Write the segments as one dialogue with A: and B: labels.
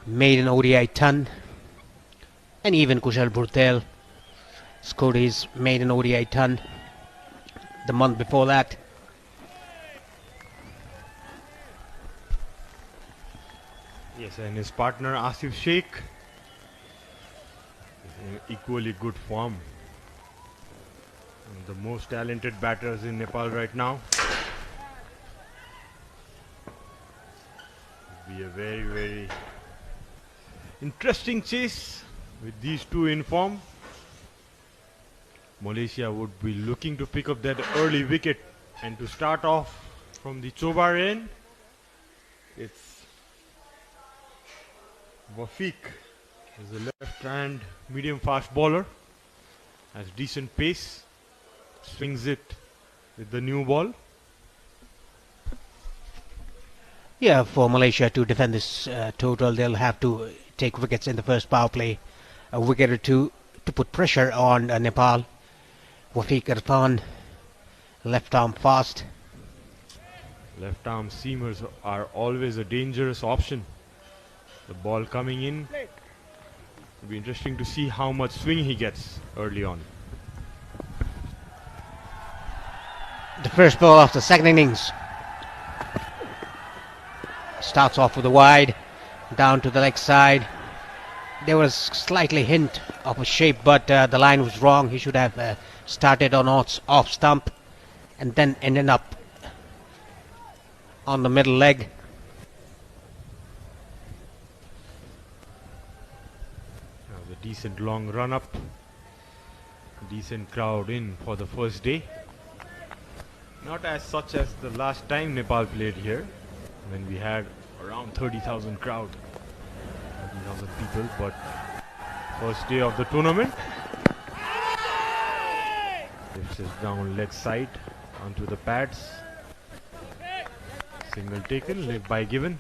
A: made an ODI ton, and even Kushal Bhurtel scored his maiden ODI ton the month before that.
B: Yes, and his partner Asif Sheikh is in equally good form. One of the most talented batters in Nepal right now. It'll be a very, very interesting chase with these two in form. Malaysia would be looking to pick up that early wicket, and to start off from the Chobar end, it's Wafiq is a left-hand medium fast bowler, has decent pace, swings it with the new ball.
A: Yeah, for Malaysia to defend this total, they'll have to take wickets in the first power play, a wicket or two to put pressure on Nepal. Wafiq Irfan, left arm fast.
B: Left arm seamers are always a dangerous option. The ball coming in, it'll be interesting to see how much swing he gets early on.
A: The first ball of the second innings starts off with a wide, down to the leg side. There was slightly hint of a shape, but the line was wrong. He should have started on off stump and then ended up on the middle leg.
B: Decent long run up, decent crowd in for the first day. Not as such as the last time Nepal played here, when we had around 30,000 crowd, 30,000 people, but first day of the tournament. Lifts it down leg side onto the pads. Single taken, leg by given.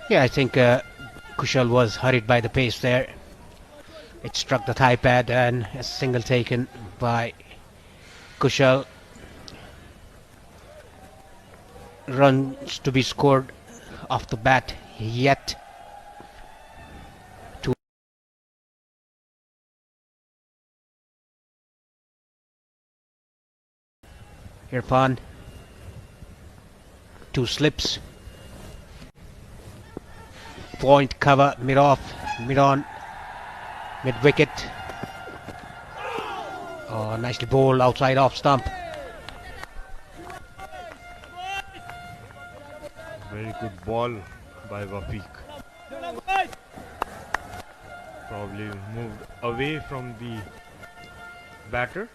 A: Yeah, I think Kushal was hurried by the pace there. It struck the thigh pad and a single taken by Kushal. Runs to be scored off the bat yet. Irfan, two slips. Point cover, mid off, mid on, mid wicket. Oh, nicely bowled outside off stump.
B: Very good ball by Wafiq. Probably moved away from the batter.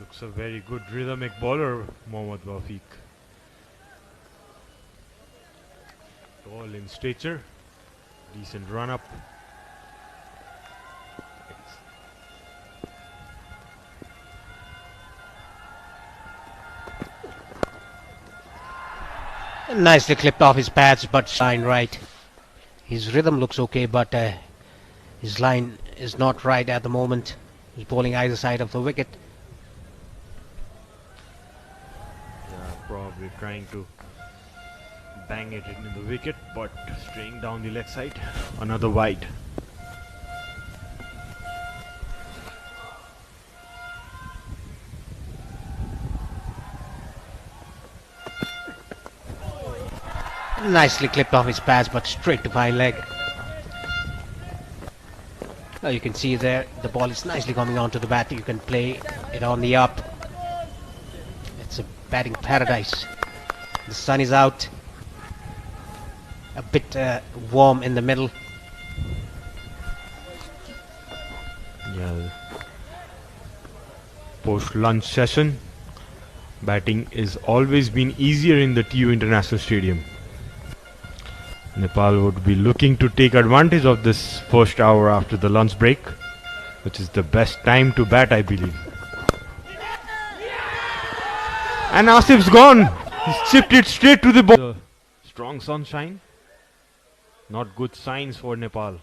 B: Looks a very good rhythmic bowler, Mohammad Wafiq. Tall in stature, decent run up.
A: Nicely clipped off his pads, but line right. His rhythm looks okay, but his line is not right at the moment. He's bowling either side of the wicket.
B: Yeah, probably trying to bang it into the wicket, but straying down the leg side. Another wide.
A: Nicely clipped off his pads, but straight to fine leg. Now you can see there the ball is nicely coming onto the bat. You can play it on the up. It's a batting paradise. The sun is out. A bit warm in the middle.
B: Yeah. Post lunch session, batting is always been easier in the TU International Stadium. Nepal would be looking to take advantage of this first hour after the lunch break, which is the best time to bat, I believe. And Asif's gone. He's chipped it straight to the ball. Strong sunshine. Not good signs for Nepal.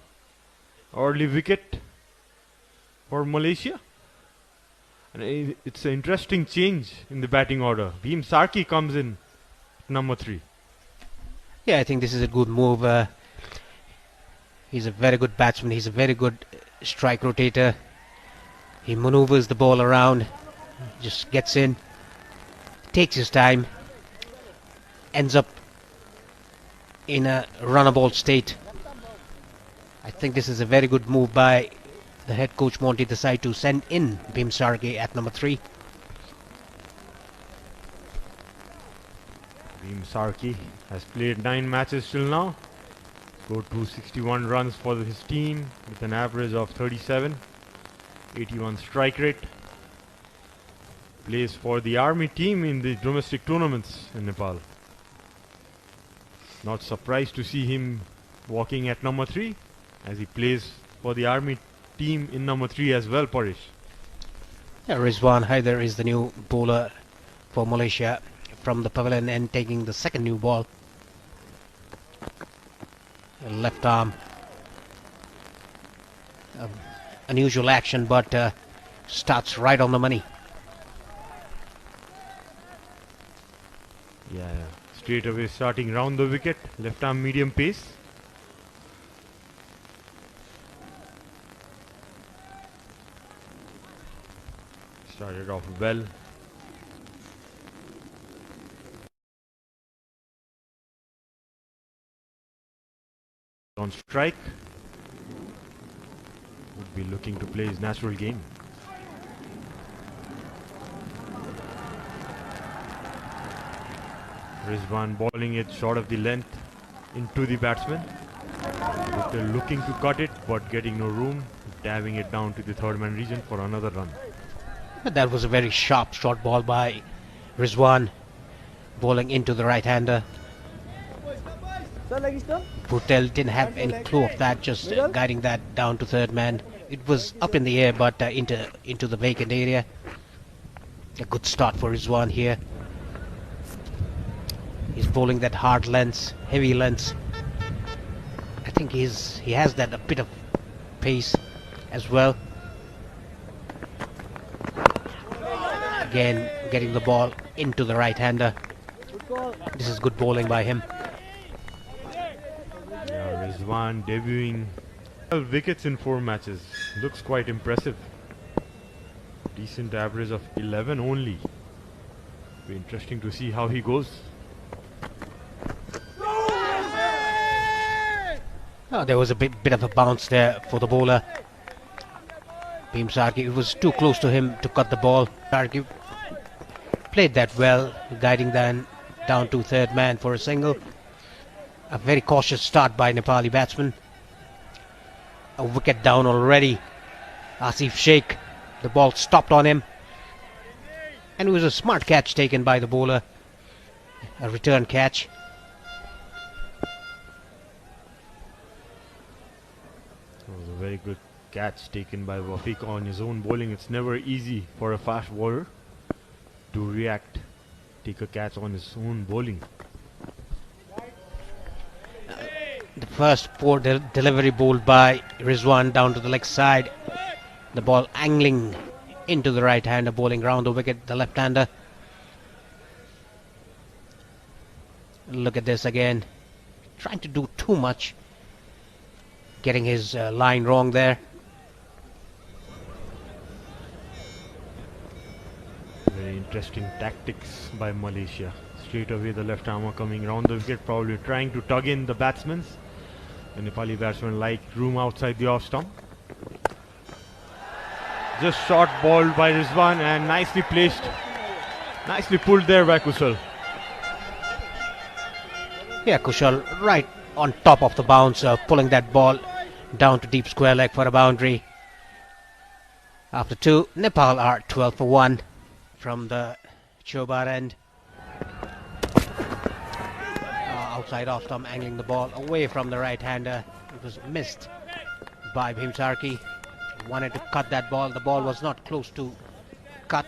B: Early wicket for Malaysia. And it's an interesting change in the batting order. Bhim Sarki comes in number 3.
A: Yeah, I think this is a good move. He's a very good batsman. He's a very good strike rotator. He maneuvers the ball around, just gets in, takes his time, ends up in a runnable state. I think this is a very good move by the head coach Monty Desai to send in Bhim Sarge at number 3.
B: Bhim Sarge has played 9 matches till now. Scored 261 runs for his team with an average of 37, 81 strike rate. Plays for the army team in the domestic tournaments in Nepal. Not surprised to see him walking at number 3, as he plays for the army team in number 3 as well, Parish.
A: Yeah, Rizwan Haider is the new bowler for Malaysia from the pavilion and taking the second new ball. Left arm. Unusual action, but starts right on the money.
B: Yeah, straight away starting round the wicket. Left arm medium pace. Started off well. On strike. Would be looking to play his natural game. Rizwan bowling it short of the length into the batsman. They're looking to cut it but getting no room. Dabbing it down to the third man region for another run.
A: That was a very sharp short ball by Rizwan, bowling into the right-hander. Bhutel didn't have any clue of that, just guiding that down to third man. It was up in the air, but into the vacant area. A good start for Rizwan here. He's bowling that hard lengths, heavy lengths. I think he has that a bit of pace as well. Again, getting the ball into the right-hander. This is good bowling by him.
B: Yeah, Rizwan debuting 12 wickets in 4 matches. Looks quite impressive. Decent average of 11 only. Be interesting to see how he goes.
A: Oh, there was a bit of a bounce there for the bowler. Bhim Sarge, it was too close to him to cut the ball. Sarge played that well, guiding them down to third man for a single. A very cautious start by Nepali batsman. A wicket down already. Asif Sheikh, the ball stopped on him. And it was a smart catch taken by the bowler. A return catch.
B: It was a very good catch taken by Wafiq on his own bowling. It's never easy for a fast bowler to react, take a catch on his own bowling.
A: The first poor delivery bowled by Rizwan down to the leg side. The ball angling into the right-hander, bowling round the wicket, the left-hander. Look at this again. Trying to do too much. Getting his line wrong there.
B: Very interesting tactics by Malaysia. Straight away the left armer coming round the wicket, probably trying to tug in the batsmen. The Nepali batsman like room outside the off stump. Just short balled by Rizwan and nicely placed. Nicely pulled there by Kushal.
A: Yeah, Kushal right on top of the bounce, pulling that ball down to deep square leg for a boundary. After 2, Nepal are 12 for 1 from the Chobar end. Outside off stump, angling the ball away from the right-hander. It was missed by Bhim Sarge. Wanted to cut that ball. The ball was not close to cut.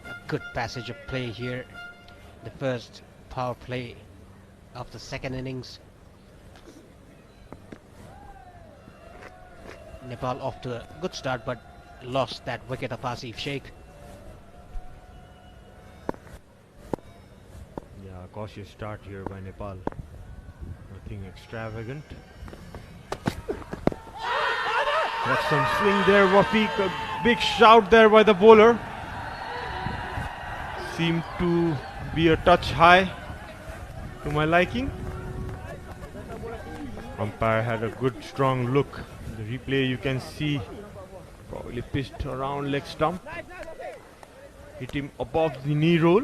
A: A good passage of play here. The first power play of the second innings. Nepal off to a good start, but lost that wicket of Asif Sheikh.
B: Cautious start here by Nepal. Nothing extravagant. Got some swing there, Wafiq. A big shout there by the bowler. Seemed to be a touch high to my liking. Umpire had a good strong look. The replay you can see probably pitched around leg stump. Hit him above the knee roll.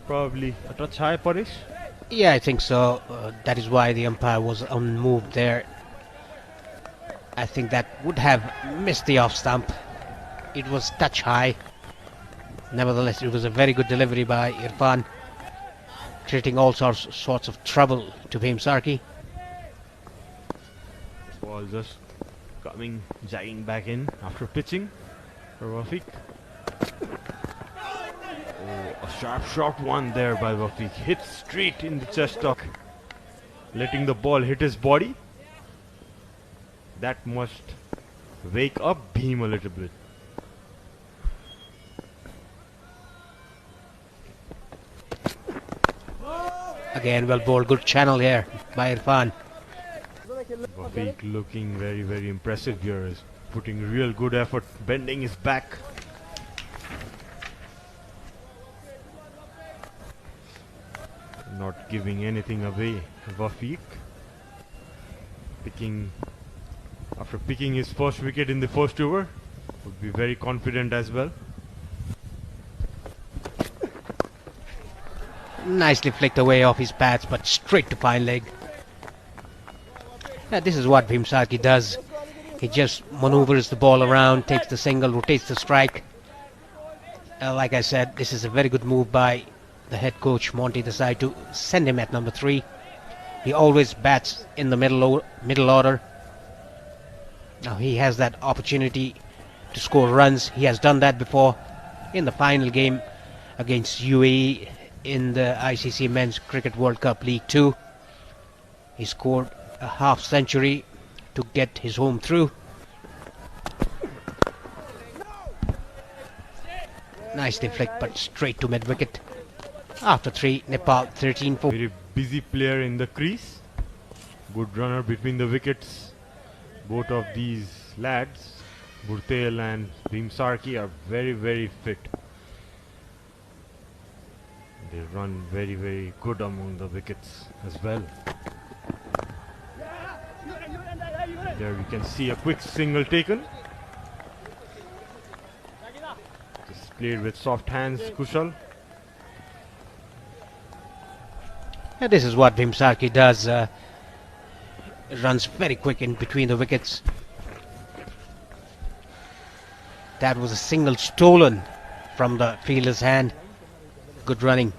B: Probably a touch high, Paresh.
A: Yeah, I think so. That is why the umpire was unmoved there. I think that would have missed the off stump. It was touch high. Nevertheless, it was a very good delivery by Irfan, creating all sorts of trouble to Bhim Sarki.
B: Ball just jagging back in after pitching for Wafiq. Oh, a sharp shot one there by Wafiq. Hit straight in the chest tuck, letting the ball hit his body. That must wake up Bhim a little bit.
A: Again, well bowled, good channel here by Irfan.
B: Wafiq looking very, very impressive here. Is putting real good effort, bending his back. Not giving anything away. Wafiq after picking his first wicket in the first over, would be very confident as well.
A: Nicely flicked away off his pads, but straight to fine leg. Yeah, this is what Bhim Sarki does. He just maneuvers the ball around, takes the single, rotates the strike. Like I said, this is a very good move by the head coach Monty Desai to send him at number 3. He always bats in the middle order. Now he has that opportunity to score runs. He has done that before in the final game against UAE in the ICC Men's Cricket World Cup League 2. He scored a half century to get his home through. Nicely flicked, but straight to mid wicket. After 3, Nepal 13-4.
B: Very busy player in the crease. Good runner between the wickets. Both of these lads, Burtel and Bhim Sarki, are very, very fit. They run very, very good among the wickets as well. There we can see a quick single taken. Just played with soft hands, Kushal.
A: Yeah, this is what Bhim Sarki does. Runs very quick in between the wickets. That was a single stolen from the fielder's hand. Good running.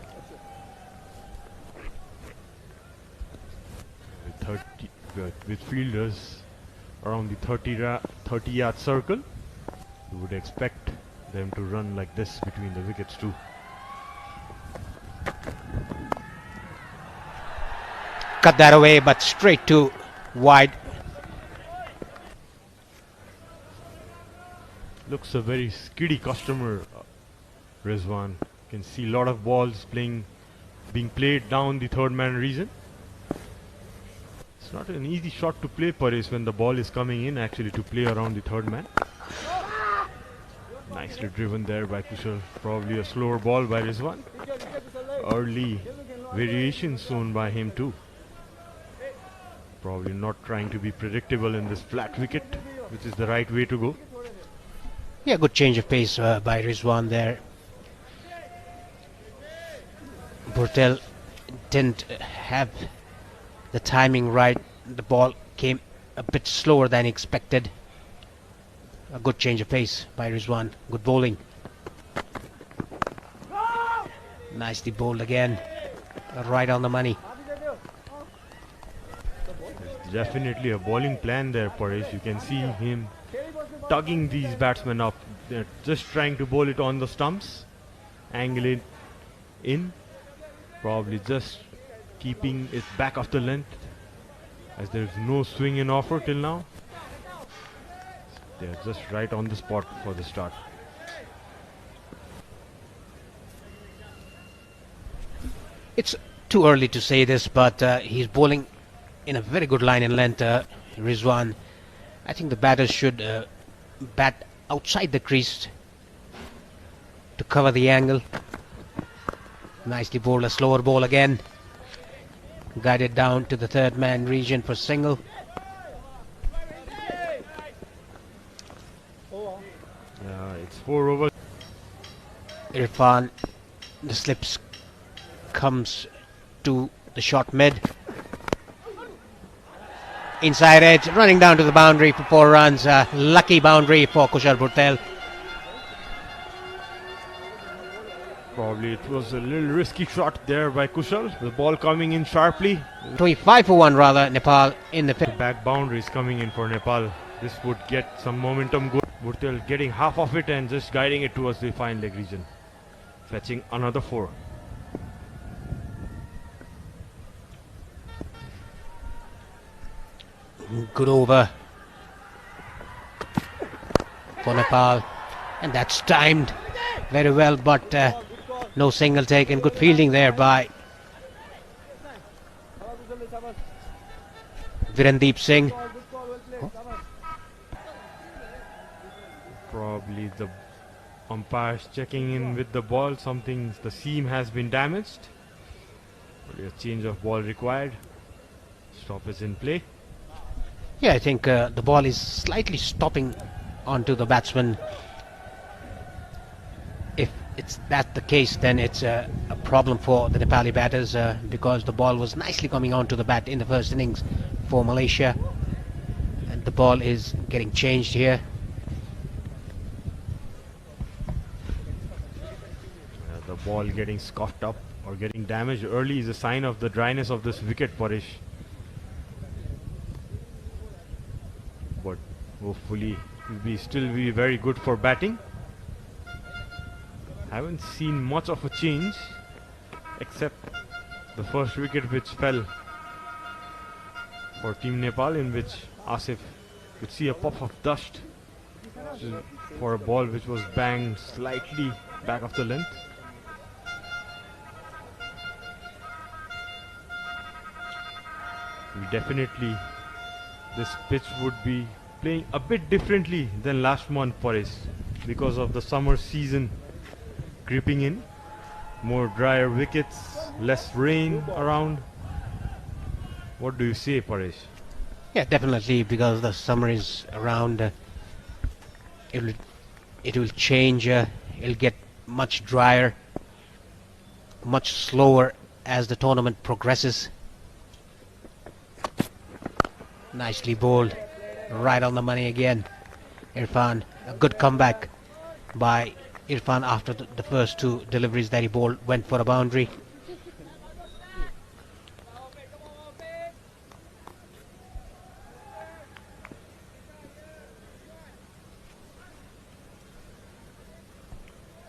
B: With fielders around the 30-yard circle, you would expect them to run like this between the wickets too.
A: Cut that away, but straight to wide.
B: Looks a very skiddy customer, Rizwan. Can see a lot of balls being played down the third man region. It's not an easy shot to play, Paresh, when the ball is coming in actually to play around the third man. Nicely driven there by Kushal. Probably a slower ball by Rizwan. Early variations shown by him too. Probably not trying to be predictable in this flat wicket, which is the right way to go.
A: Yeah, good change of pace by Rizwan there. Burtel didn't have the timing right. The ball came a bit slower than expected. A good change of pace by Rizwan. Good bowling. Nicely bowled again. Right on the money.
B: There's definitely a bowling plan there, Paresh. You can see him tugging these batsmen up. They're just trying to bowl it on the stumps. Angle it in. Probably just keeping it back of the length, as there's no swing in offer till now. They're just right on the spot for the start.
A: It's Too early to say this, but he's bowling in a very good line and length, Rizwan. I think the batters should bat outside the crease to cover the angle. Nicely bowled, a slower ball again. Guided down to the third man region for single.
B: It's 4 overs.
A: Irfan, the slips comes to the short mid. Inside edge, running down to the boundary for 4 runs. Lucky boundary for Kushal Bhurtel.
B: Probably it was a little risky shot there by Kushal. The ball coming in sharply.
A: 25 for 1 rather, Nepal in the fifth.
B: Back boundaries coming in for Nepal. This would get some momentum going. Bhurtel getting half of it and just guiding it towards the fine leg region. Fetching another 4.
A: Good over for Nepal, and that's timed very well, but no single taken. Good fielding there by Virendeep Singh.
B: Probably the umpires checking in with the ball. The seam has been damaged. A change of ball required. Stop is in play.
A: Yeah, I think the ball is slightly stopping onto the batsman. If it's that the case, then it's a problem for the Nepali batters because the ball was nicely coming onto the bat in the first innings for Malaysia, and the ball is getting changed here.
B: The ball getting scuffed up or getting damaged early is a sign of the dryness of this wicket, Paresh. But hopefully it will still be very good for batting. Haven't seen much of a change except the first wicket which fell for Team Nepal, in which Asif could see a puff of dust for a ball which was banged slightly back of the length. Definitely this pitch would be playing a bit differently than last month, Paresh, because of the summer season creeping in. More drier wickets, less rain around. What do you say, Paresh?
A: Yeah, definitely, because the summer is around. It will change. It'll get much drier, much slower as the tournament progresses. Nicely bowled, right on the money again. Irfan, a good comeback by Irfan after the first 2 deliveries that he bowled went for a boundary.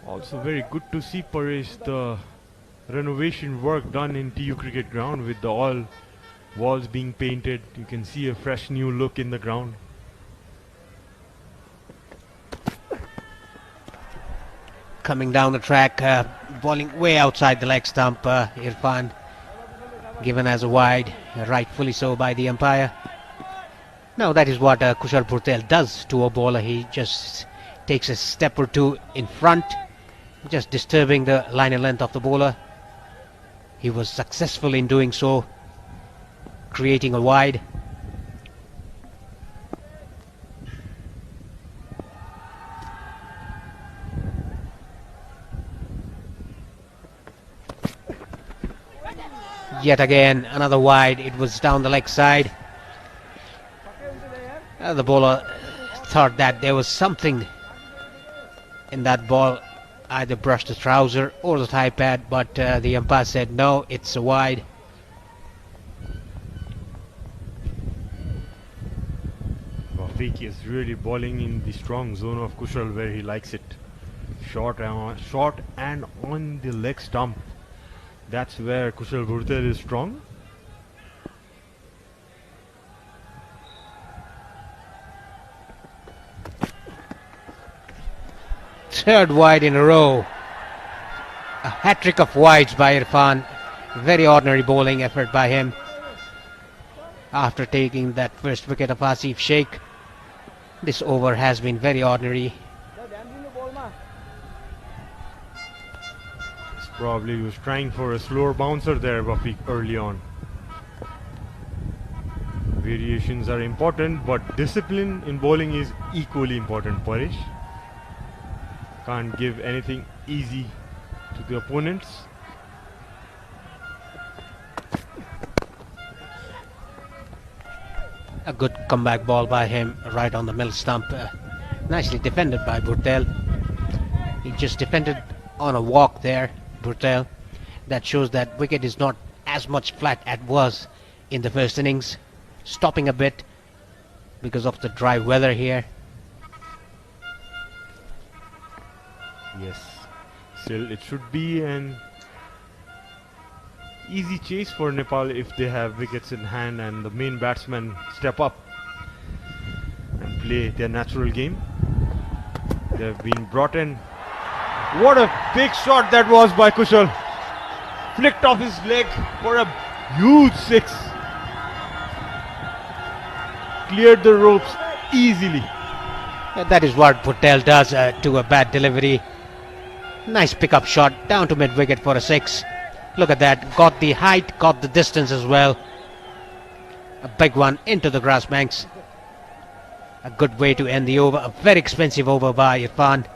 B: Also very good to see, Paresh, the renovation work done in TU Cricket Ground with all walls being painted. You can see a fresh new look in the ground.
A: Coming down the track, bowling way outside the leg stump. Irfan given as a wide, rightfully so by the umpire. Now that is what Kushal Bhurtel does to a bowler. He just takes a step or 2 in front, just disturbing the line and length of the bowler. He was successful in doing so, creating a wide. Yet again another wide. It was down the leg side. The bowler thought that there was something in that ball, either brushed the trouser or the thigh pad, but the umpire said no, it's a wide.
B: Rafiq is really bowling in the strong zone of Kushal where he likes it. Short and on the leg stump. That's where Kushal Bhurtel is strong.
A: Third wide in a row. A hat-trick of wides by Irfan. Very ordinary bowling effort by him. After taking that first wicket of Asif Sheikh, this over has been very ordinary.
B: Probably he was trying for a slower bouncer there, Wafiq, early on. Variations are important, but discipline in bowling is equally important, Parish. Can't give anything easy to the opponents.
A: A good comeback ball by him right on the middle stump. Nicely defended by Bhurtel. He just defended on a walk there, Bhurtel. That shows that wicket is not as much flat as it was in the first innings. Stopping a bit because of the dry weather here.
B: Yes, still it should be an easy chase for Nepal if they have wickets in hand and the main batsmen step up and play their natural game. They have been brought in. What a big shot that was by Kushal. Flicked off his leg for a huge six. Cleared the ropes easily.
A: That is what Bhurtel does to a bad delivery. Nice pickup shot down to mid wicket for a six. Look at that, got the height, got the distance as well. A big one into the grass banks. A good way to end the over. A very expensive over by Irfan.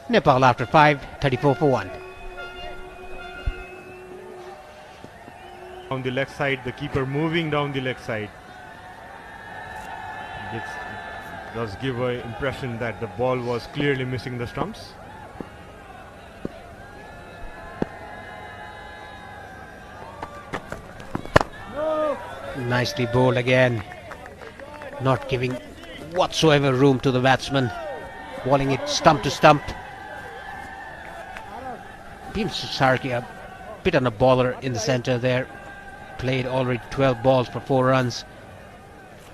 A: Nepal after 5, 34 for 1.
B: On the leg side, the keeper moving down the leg side. It does give an impression that the ball was clearly missing the stumps.
A: Nicely bowled again. Not giving whatsoever room to the batsman. Bowling it stump to stump. Bhim Sarki a bit on a bowler in the centre there. Played already 12 balls for 4 runs.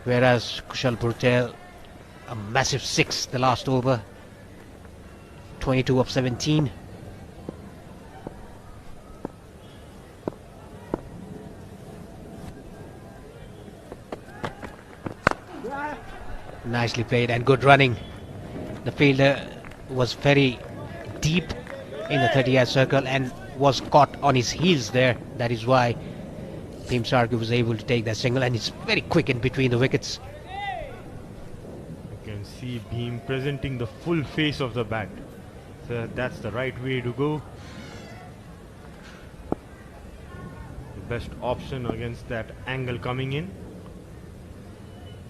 A: Whereas Kushal Bhurtel, a massive 6 the last over. 22 of 17. Nicely played and good running. The fielder was very deep in the 30-yard circle and was caught on his heels there. That is why Bhim Sarki was able to take that single, and it's very quick in between the wickets.
B: You can see Bhim presenting the full face of the bat. So that's the right way to go. The best option against that angle coming in.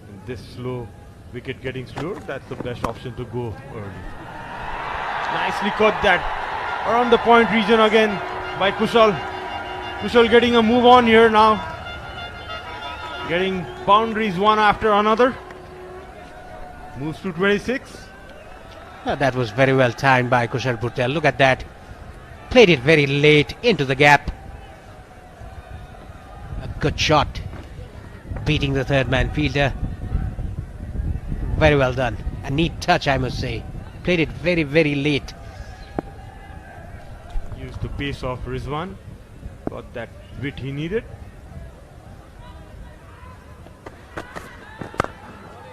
B: And this slow wicket getting slower, that's the best option to go early. Nicely caught that around the point region again by Kushal. Kushal getting a move on here now. Getting boundaries one after another. Moves to 26.
A: That was very well timed by Kushal Bhurtel. Look at that. Played it very late into the gap. A good shot. Beating the third man fielder. Very well done. A neat touch, I must say. Played it very, very late.
B: Used the pace of Rizwan. Got that width he needed.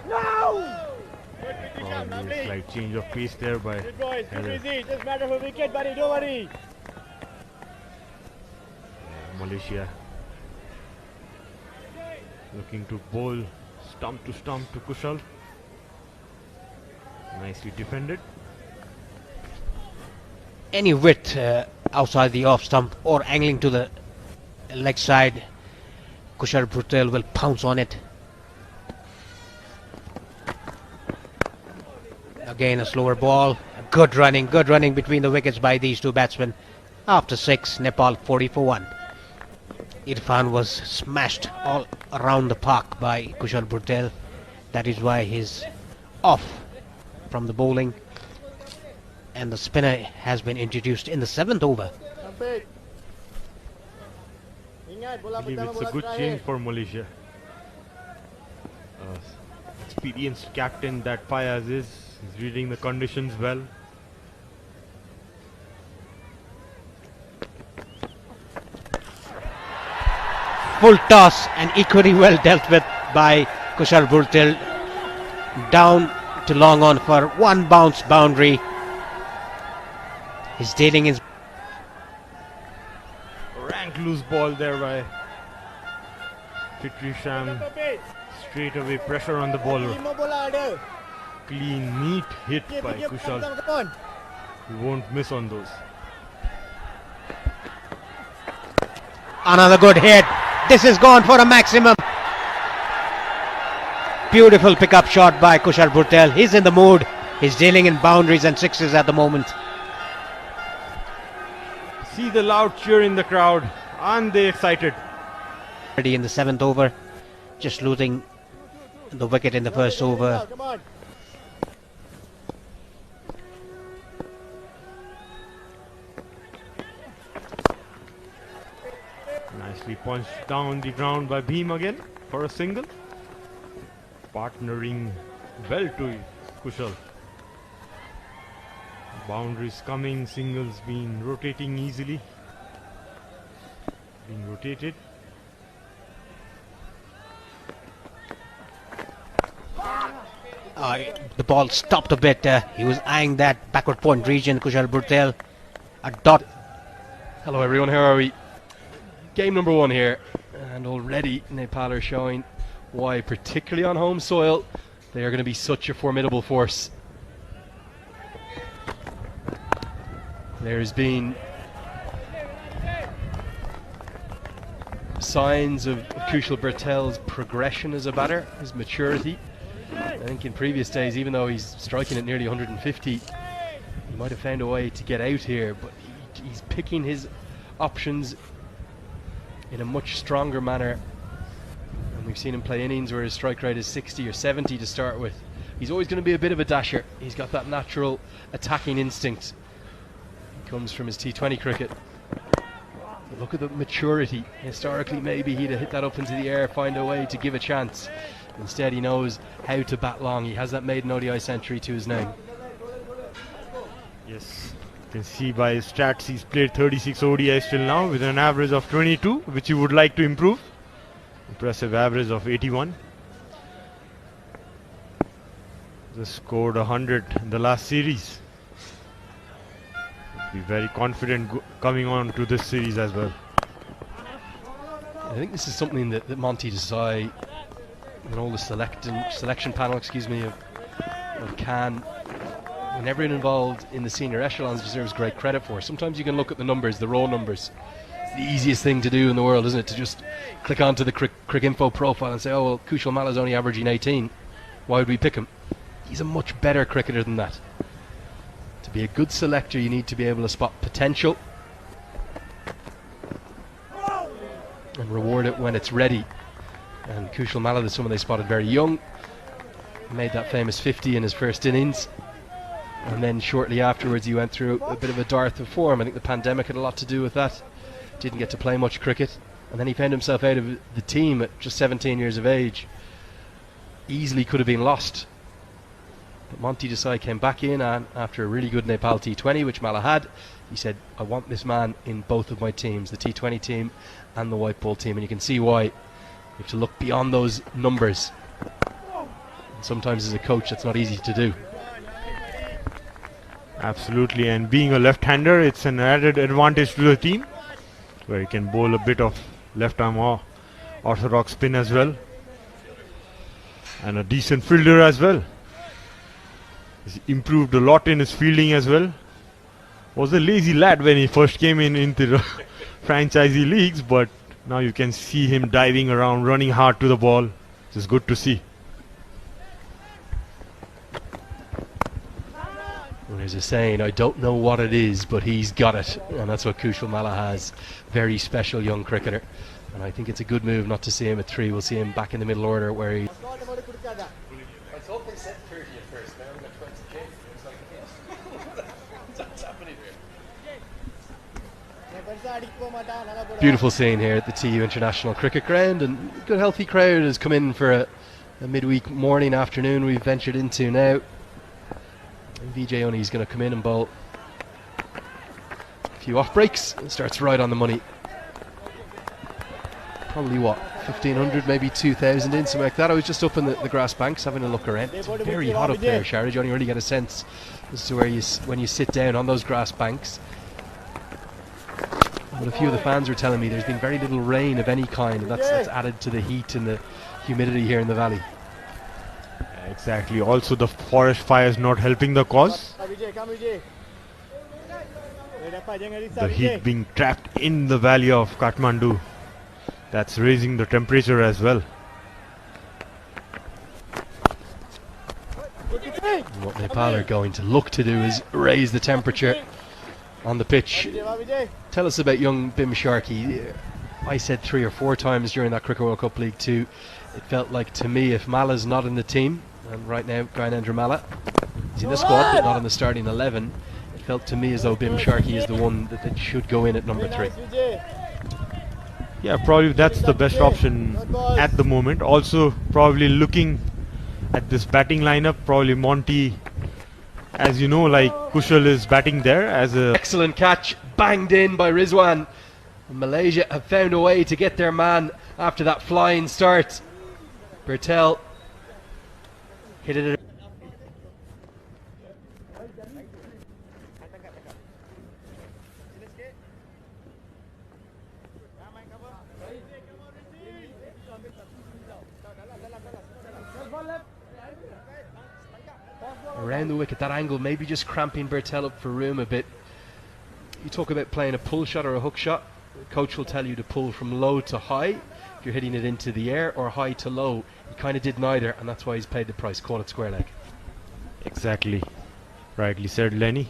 C: No!
B: Probably a slight change of pace there by
C: Good boys, good
B: Heather.
C: easy. Just matter for wicket, buddy. Don't worry.
B: Malaysia looking to bowl stump to Kushal. Nicely defended.
A: Any width outside the off stump or angling to the leg side, Kushal Bhurtel will pounce on it. Again a slower ball. Good running between the wickets by these two batsmen. After 6, Nepal 40 for 1. Irfan was smashed all around the park by Kushal Bhurtel. That is why he's off from the bowling. And the spinner has been introduced in the 7th over.
B: I believe it's a good change for Malaysia. Experienced captain that Fayaz is. He's reading the conditions well.
A: full toss and equally well dealt with by Kushal Bhurtel. Down to long on for one bounce boundary. His dealing is
B: Rank loose ball there by Fitrisham. Straight away pressure on the bowler. Clean, neat hit by Kushal. He won't miss on those.
A: another good hit. This is gone for a maximum. Beautiful pickup shot by Kushal Bhurtel. He's in the mood. He's dealing in boundaries and sixes at the moment.
B: See the loud cheer in the crowd. Aren't they excited?
A: Already in the 7th over, just losing the wicket in the first over.
C: Come on.
B: Nicely punched down the ground by Bheem again for a single. Partnering well to Kushal. Boundaries coming, singles being rotating easily. Being rotated.
A: The ball stopped a bit. He was eyeing that backward point region, Kushal Bhurtel. A dot.
D: Hello everyone, how are we? Game number 1 here, and already Nepal are showing why, particularly on home soil, they are going to be such a formidable force. There's been signs of Kushal Bhurtel's progression as a batter, his maturity. I think in previous days, even though he's striking at nearly 150, he might have found a way to get out here, but he's picking his options in a much stronger manner. And we've seen him play innings where his strike rate is 60 or 70 to start with. He's always going to be a bit of a dasher. He's got that natural attacking instinct. He comes from his T20 cricket. But look at the maturity. Historically, maybe he'd have hit that up into the air, find a way to give a chance. Instead, he knows how to bat long. He has that maiden ODI century to his name.
B: Yes, you can see by his stats he's played 36 ODIs till now with an average of 22, which he would like to improve. Impressive average of 81. Just scored 100 in the last series. Be very confident coming on to this series as well.
D: I think this is something that Monty Desai and all the selection panel, of Can and everyone involved in the senior echelons deserves great credit for. Sometimes you can look at the numbers, the raw numbers. It's the easiest thing to do in the world, isn't it? To just click onto the Cricinfo profile and say, oh well, Kushal Mala's only averaging 18. Why would we pick him? He's a much better cricketer than that. To be a good selector, you need to be able to spot potential and reward it when it's ready. And Kushal Mala is someone they spotted very young. Made that famous 50 in his first innings. And then shortly afterwards he went through a bit of a dearth of form. I think the pandemic had a lot to do with that. Didn't get to play much cricket. And then he found himself out of the team at just 17 years of age. Easily could have been lost. But Monty Desai came back in and after a really good Nepal T20, which Mala had, he said, I want this man in both of my teams, the T20 team and the white ball team. And you can see why. You have to look beyond those numbers. And sometimes as a coach that's not easy to do.
B: Absolutely, and being a left-hander, it's an added advantage to the team, where he can bowl a bit of left-arm orthodox spin as well, and a decent fielder as well. He's improved a lot in his fielding as well. Was a lazy lad when he first came into the franchisee leagues, but now you can see him diving around, running hard to the ball. It's good to see.
D: There's a saying, I don't know what it is, but he's got it. And that's what Kushal Mala has. Very special young cricketer. And I think it's a good move not to see him at 3. We'll see him back in the middle order where he...
E: I thought they said 30 at first, now I'm at 20k. What's happening here?
D: Beautiful scene here at the TU International Cricket Ground, and a good healthy crowd has come in for a midweek morning afternoon we've ventured into now. And Vijay Oni is going to come in and bowl a few off breaks and starts right on the money. probably what, 1,500, maybe 2,000 in, something like that. I was just up in the grass banks having a look around. It's very hot up there, Sharad. You only really get a sense as to where when you sit down on those grass banks. But a few of the fans were telling me there's been very little rain of any kind, and that's added to the heat and the humidity here in the valley.
B: Exactly. Also, the forest fire is not helping the cause. The heat being trapped in the valley of Kathmandu, that's raising the temperature as well.
D: And what Nepal are going to look to do is raise the temperature on the pitch. Tell us about young Bim Sharkey. I said 3 or 4 times during that Cricket World Cup League 2, it felt like to me, if Mala's not in the team, and right now Gyanendra Mala, he's in the squad but not in the starting 11, it felt to me as though Bim Sharkey is the one that should go in at number 3.
B: Yeah, probably that's the best option at the moment. Also, probably looking at this batting lineup, probably Monty, as you know, like Kushal is batting there as a...
D: Excellent catch, banged in by Rizwan. And Malaysia have found a way to get their man after that flying start. Bertel hit it. Around the wicket, that angle maybe just cramping Bertel up for room a bit. You talk about playing a pull shot or a hook shot. The coach will tell you to pull from low to high if you're hitting it into the air, or high to low. He kind of did neither, and that's why he's paid the price. Call it square leg.
B: Exactly. Rightly said, Lenny.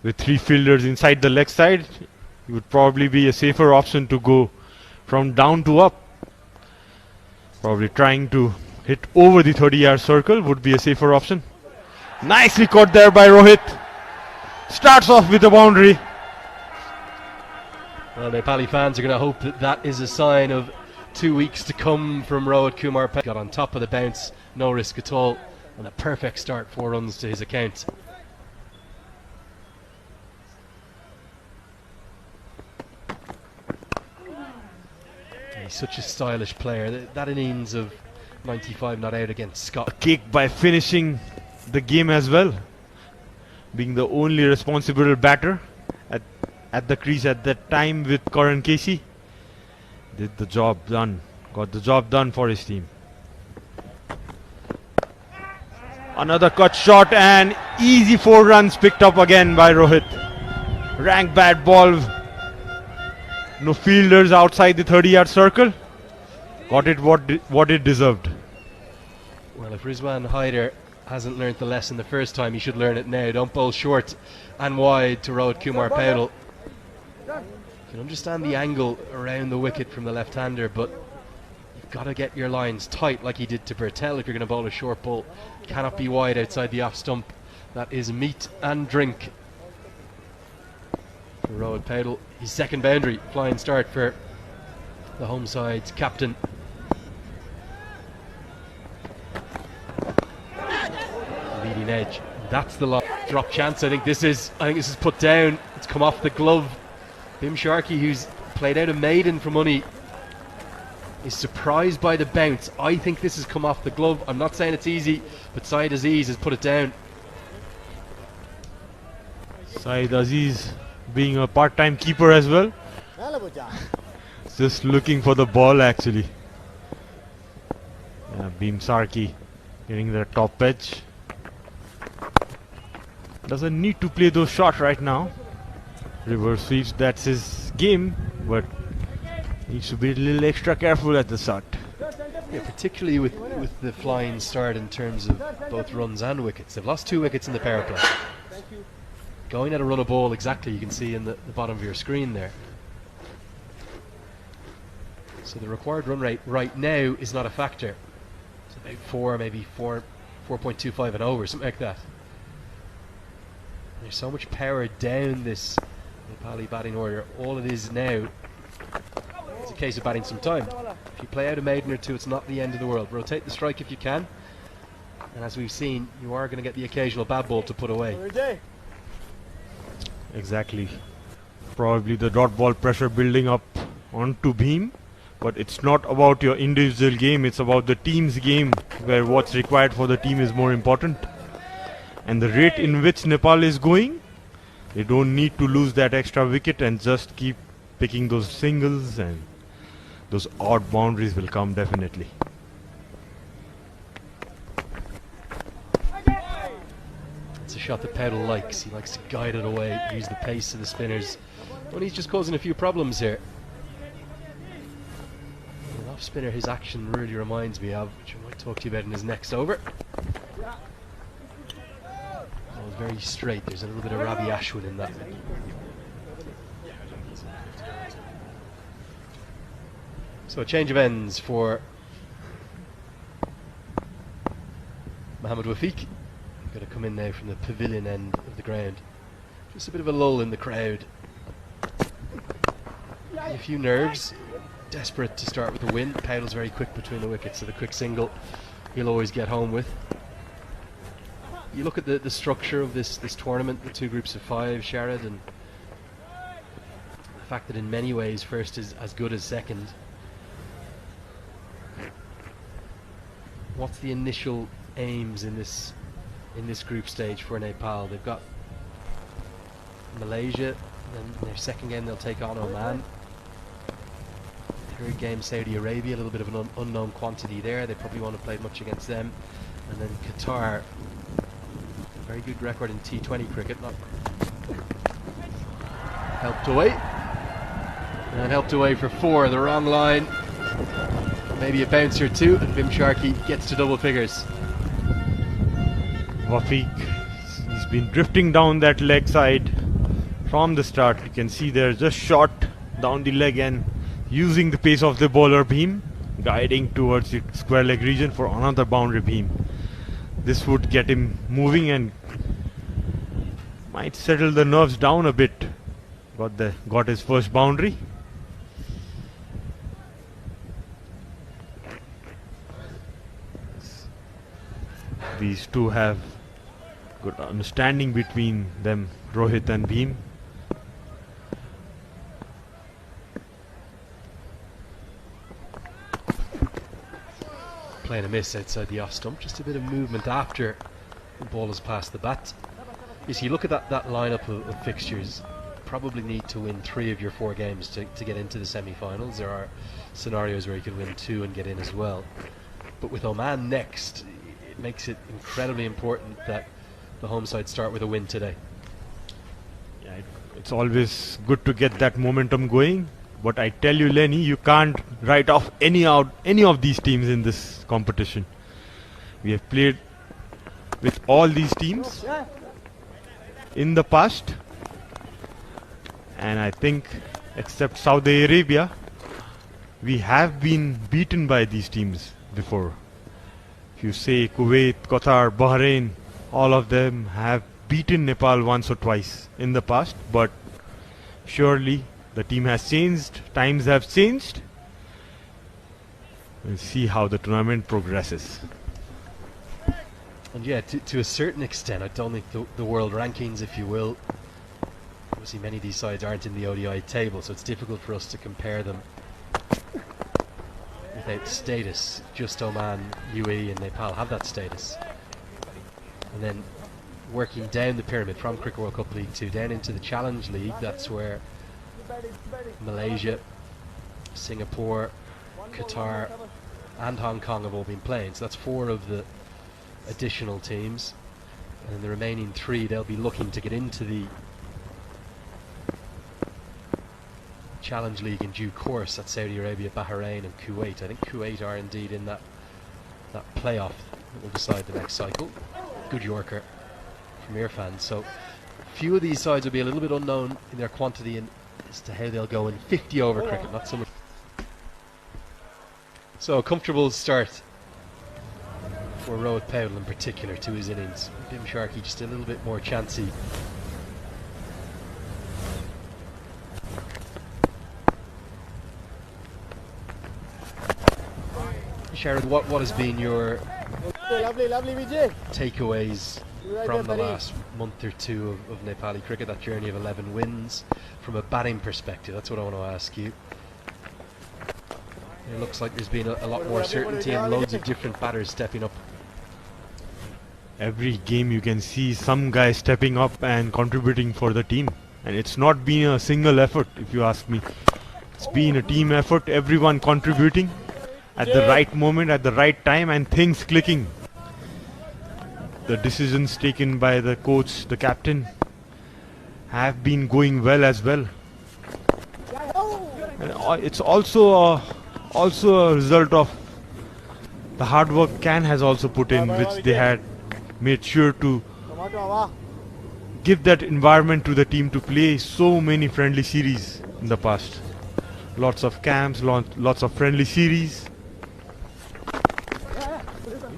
B: With 3 fielders inside the leg side, it would probably be a safer option to go from down to up. Probably trying to hit over the 30-yard circle would be a safer option. Nicely caught there by Rohit. Starts off with a boundary.
D: Well, Nepali fans are going to hope that that is a sign of 2 weeks to come from Rohit Kumar. Got on top of the bounce, no risk at all, and a perfect start, 4 runs to his account. He's such a stylish player. That innings of 95 not out against Scott.
B: A kick by finishing the game as well, being the only responsible batter at the crease at that time with Karan Casey. Did the job done, got the job done for his team. Another cut shot and easy 4 runs picked up again by Rohit. Rank bad ball, no fielders outside the 30-yard circle. Got it what it deserved.
D: Well, if Rizwan Haider hasn't learnt the lesson the first time, he should learn it now. Don't bowl short and wide to Rohit Kumar Paudel. You can understand the angle around the wicket from the left-hander, but you've got to get your lines tight like he did to Bertel if you're going to bowl a short ball. Cannot be wide outside the off stump. That is meat and drink for Rohit Paudel. His second boundary, flying start for the home side's captain. Leading edge, that's the drop chance. I think this is put down. It's come off the glove. Bim Sharkey, who's played out a maiden for money, is surprised by the bounce. I think this has come off the glove. I'm not saying it's easy, but Syed Aziz has put it down.
B: Syed Aziz being a part-time keeper as well. Just looking for the ball actually. Bim Sharkey getting the top edge. Doesn't need to play those shots right now. Reverse sweeps, that's his game, but needs to be a little extra careful at the start.
D: Yeah, particularly with the flying start in terms of both runs and wickets. They've lost 2 wickets in the power play. Going at a run of ball, exactly, you can see in the bottom of your screen there. So the required run rate right now is not a factor. It's about 4, maybe 4.25 and over, something like that. There's so much power down this Nepali batting order. All it is now is a case of batting some time. If you play out a maiden or 2, it's not the end of the world. Rotate the strike if you can, and as we've seen, you are going to get the occasional bad ball to put away.
B: Exactly. Probably the dot ball pressure building up onto Bhim. but it's not about your individual game, it's about the team's game, where what's required for the team is more important. And the rate in which Nepal is going, they don't need to lose that extra wicket and just keep picking those singles, and those odd boundaries will come definitely.
D: It's a shot that Powell likes. He likes to guide it away, use the pace of the spinners. But he's just causing a few problems here. An off spinner his action really reminds me of, which I might talk to you about in his next over. Oh, very straight. There's a little bit of Ravi Ashwin in that. So a change of ends for Mohammed Wafiq. Going to come in now from the pavilion end of the ground. Just a bit of a lull in the crowd. A few nerves. Desperate to start with a win. Powell's very quick between the wickets, so the quick single he'll always get home with. You look at the structure of this tournament, the two groups of 5, Sharad, and the fact that in many ways first is as good as second. What's the initial aims in this group stage for Nepal? They've got Malaysia, then in their second game they'll take on Oman. Third game Saudi Arabia, a little bit of an unknown quantity there. They probably won't have played much against them. And then Qatar, a very good record in T20 cricket, not helped away. And helped away for 4, the wrong line. Maybe a bouncer or two, and Vim Sharkey gets to double figures.
B: Wafiq, he's been drifting down that leg side from the start. You can see they're just short down the leg and using the pace of the bowler beam, guiding towards the square leg region for another boundary beam. This would get him moving and might settle the nerves down a bit. Got his first boundary. These two have good understanding between them, Rohit and Bheem.
D: Playing a miss outside the off stump, just a bit of movement after the ball has passed the bat. You see, look at that lineup of fixtures. Probably need to win 3 of your 4 games to get into the semi-finals. There are scenarios where you can win 2 and get in as well. But with Oman next, it makes it incredibly important that the home side start with a win today.
B: Yeah, it's always good to get that momentum going. But I tell you, Lenny, you can't write off any of these teams in this competition. We have played with all these teams in the past, and I think except Saudi Arabia, we have been beaten by these teams before. If you say Kuwait, Qatar, Bahrain, all of them have beaten Nepal once or twice in the past, but surely the team has changed, times have changed. We'll see how the tournament progresses.
D: And yeah, to a certain extent, I don't think the world rankings, if you will, obviously many of these sides aren't in the ODI table, so it's difficult for us to compare them without status. Just Oman, UAE and Nepal have that status. And then working down the pyramid from Cricket World Cup League 2 down into the Challenge League, that's where Malaysia, Singapore, Qatar and Hong Kong have all been playing. So that's 4 of the additional teams, and the remaining 3, they'll be looking to get into the Challenge League in due course. That's Saudi Arabia, Bahrain and Kuwait. I think Kuwait are indeed in that playoff that will decide the next cycle. Good Yorker from Irfan. So a few of these sides will be a little bit unknown in their quantity and as to how they'll go in 50 over cricket, not so much. So a comfortable start for Rohit Powell in particular to his innings. Vim Sharkey just a little bit more chancy. Sharad, what has been your
C: Lovely, Vijay.
D: takeaways from the last month or 2 of Nepali cricket, that journey of 11 wins, from a batting perspective? That's what I want to ask you. It looks like there's been a lot more certainty and loads of different batters stepping up.
B: Every game you can see some guy stepping up and contributing for the team. And it's not been a single effort, if you ask me. It's been a team effort, everyone contributing at the right moment, at the right time, and things clicking. The decisions taken by the coach, the captain, have been going well as well. And it's also a result of the hard work Can has also put in, which they had made sure to give that environment to the team to play so many friendly series in the past. Lots of camps, lots of friendly series.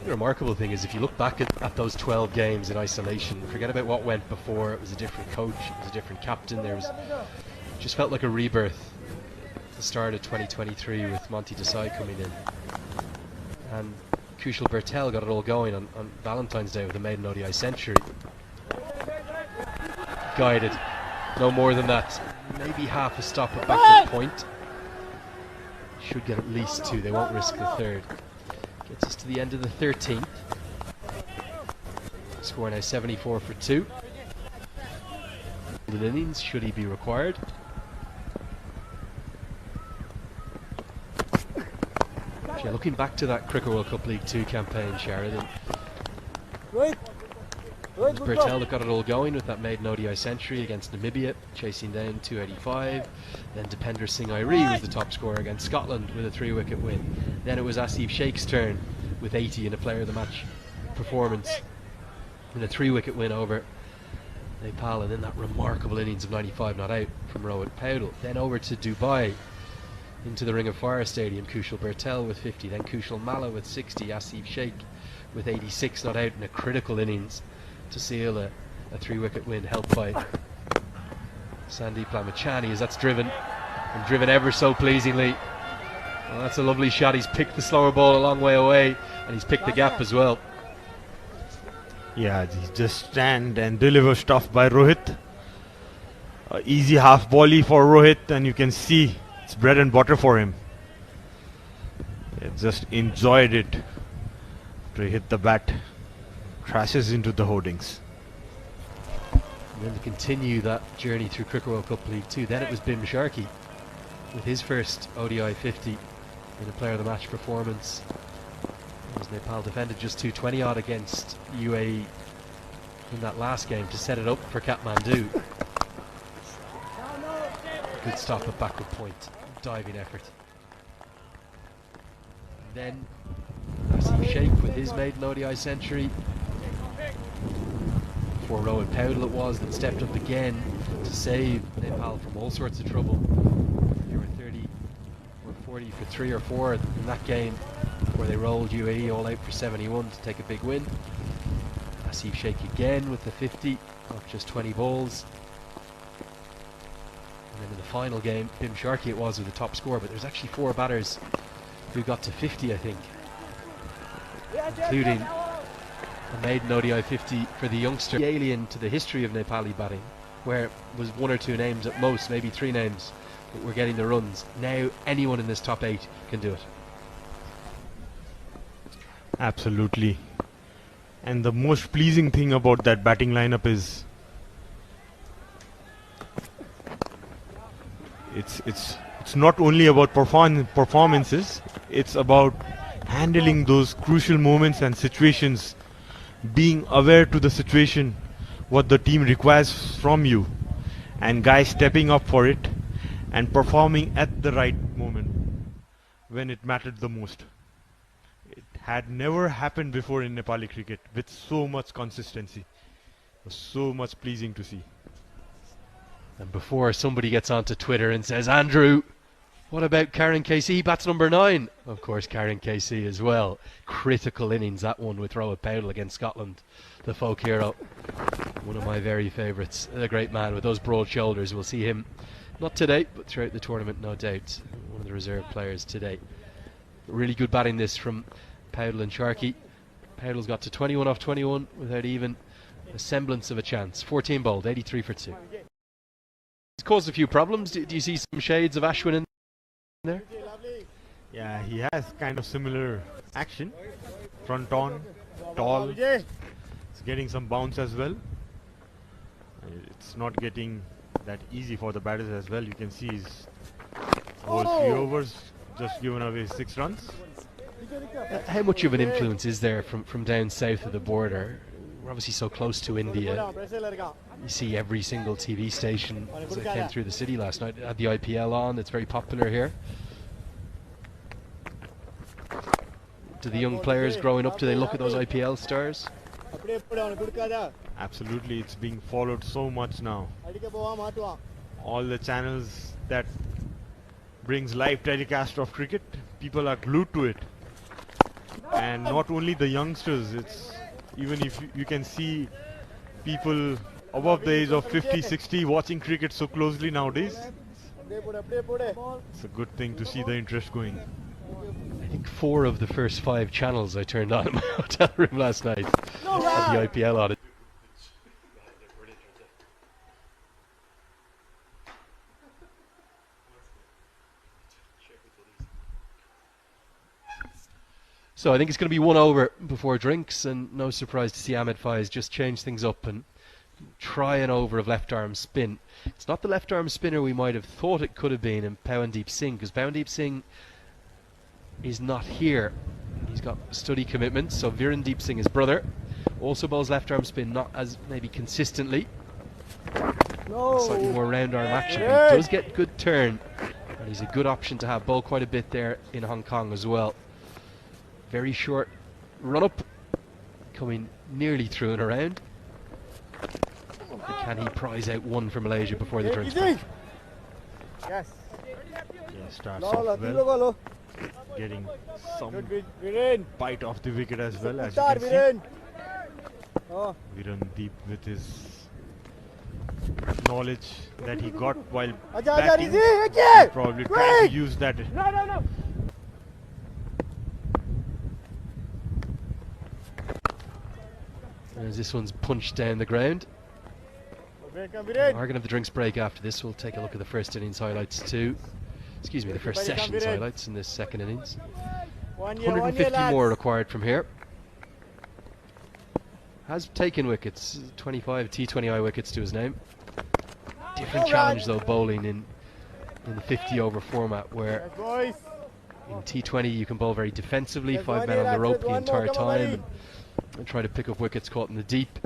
D: The remarkable thing is if you look back at those 12 games in isolation, forget about what went before. It was a different coach, it was a different captain. Just felt like a rebirth at the start of 2023 with Monty Desai coming in. And Kushal Bertel got it all going on Valentine's Day with a maiden ODI century. Guided, no more than that. Maybe half a stop at backward point. Should get at least 2, they won't risk the 3rd. Gets us to the end of the 13th. Score now 74 for 2. Golden innings, should he be required. Yeah, looking back to that Cricket World Cup League 2 campaign, Sheridan, Bertel that got it all going with that maiden ODI century against Namibia, chasing down 285. Then Dipender Singh Airi was the top scorer against Scotland with a 3-wicket win. Then it was Asif Sheikh's turn with 80 in a player of the match performance in a 3-wicket win over Nepal, and then that remarkable innings of 95 not out from Rohit Paudel. Then over to Dubai, into the Ring of Fire Stadium, Kushal Bertel with 50, then Kushal Malla with 60, Asif Sheikh with 86 not out in a critical innings to seal a 3-wicket win, helped by Sandeep Lamachani, as that's driven, and driven ever so pleasingly. Well, that's a lovely shot. He's picked the slower ball a long way away, and he's picked the gap as well.
B: Yeah, he just stand and deliver stuff by Rohit. Easy half volley for Rohit, and you can see it's bread and butter for him. He just enjoyed it to hit the bat, crashes into the hoardings.
D: And then to continue that journey through Cricket World Cup League 2, then it was Bim Sharkey with his first ODI 50 in a player of the match performance. As Nepal defended just 220 odd against UAE in that last game to set it up for Kathmandu. Good stop at backward point, diving effort. Then Asif Sheikh with his maiden ODI century. For Rohit Paudel it was that stepped up again to save Nepal from all sorts of trouble. They were 30 or 40 for 3 or 4 in that game where they rolled UAE all out for 71 to take a big win. Asif Sheikh again with the 50 off just 20 balls. And then in the final game, Bim Sharkey it was with the top score, but there's actually 4 batters who got to 50, I think, including a maiden ODI 50 for the youngster. Alien to the history of Nepali batting, where it was 1 or 2 names at most, maybe 3 names that were getting the runs. Now anyone in this top 8 can do it.
B: Absolutely. And the most pleasing thing about that batting lineup is it's not only about performances, it's about handling those crucial moments and situations, being aware to the situation, what the team requires from you, and guys stepping up for it and performing at the right moment when it mattered the most. It had never happened before in Nepali cricket with so much consistency. It was so much pleasing to see.
D: And before somebody gets onto Twitter and says, Andrew, what about Karen KC, bats number 9? Of course, Karen KC as well. Critical innings, that one with Rohit Paudel against Scotland, the folk hero. One of my very favourites. A great man with those broad shoulders. We'll see him, not today, but throughout the tournament, no doubt. One of the reserve players today. Really good batting this from Paudel and Sharkey. Paudel's got to 21 off 21 without even a semblance of a chance. 14 bowled, 83 for 2. It's caused a few problems. Do you see some shades of Ashwin in there?
B: Yeah, he has kind of similar action. Front on, tall.
C: Vijay.
B: It's getting some bounce as well. It's not getting that easy for the batters as well. You can see his whole 3 overs just given away 6 runs.
D: How much of an influence is there from down south of the border? We're obviously so close to India. You see every single TV station as I came through the city last night. Had the IPL on, it's very popular here. Do the young players growing up, do they look at those IPL stars?
B: Absolutely, it's being followed so much now. All the channels that brings live telecast of cricket, people are glued to it. And not only the youngsters, it's even if you can see people above the age of 50, 60 watching cricket so closely nowadays. It's a good thing to see the interest going.
D: I think 4 of the first 5 channels I turned on in my hotel room last night had the IPL on it. So I think it's going to be 1 over before drinks, and no surprise to see Ahmed Faiz just change things up and try an over of left arm spin. It's not the left arm spinner we might have thought it could have been in Pawandeep Singh, because Pawandeep Singh is not here. He's got study commitments, so Virendeep Singh, his brother, also bowls left arm spin, not as maybe consistently. Slightly more round arm action, but he does get good turn, and he's a good option to have. Bowl quite a bit there in Hong Kong as well. Very short run up, coming nearly through and around. And can he prize out 1 for Malaysia before the drinks break?
C: Yes.
B: Yeah, starts off well, getting some bite off the wicket as well, as you can see. Virendeep with his knowledge that he got while batting, he'll probably try to use that.
D: As this one's punched down the ground. We're going to have the drinks break after this. We'll take a look at the first innings highlights too. Excuse me, the first session's highlights in this second innings. 150 more required from here. Has taken wickets, 25 T20I wickets to his name. Different challenge though, bowling in the 50 over format, where in T20 you can bowl very defensively, 5 men on the rope the entire time, and try to pick up wickets caught in the deep.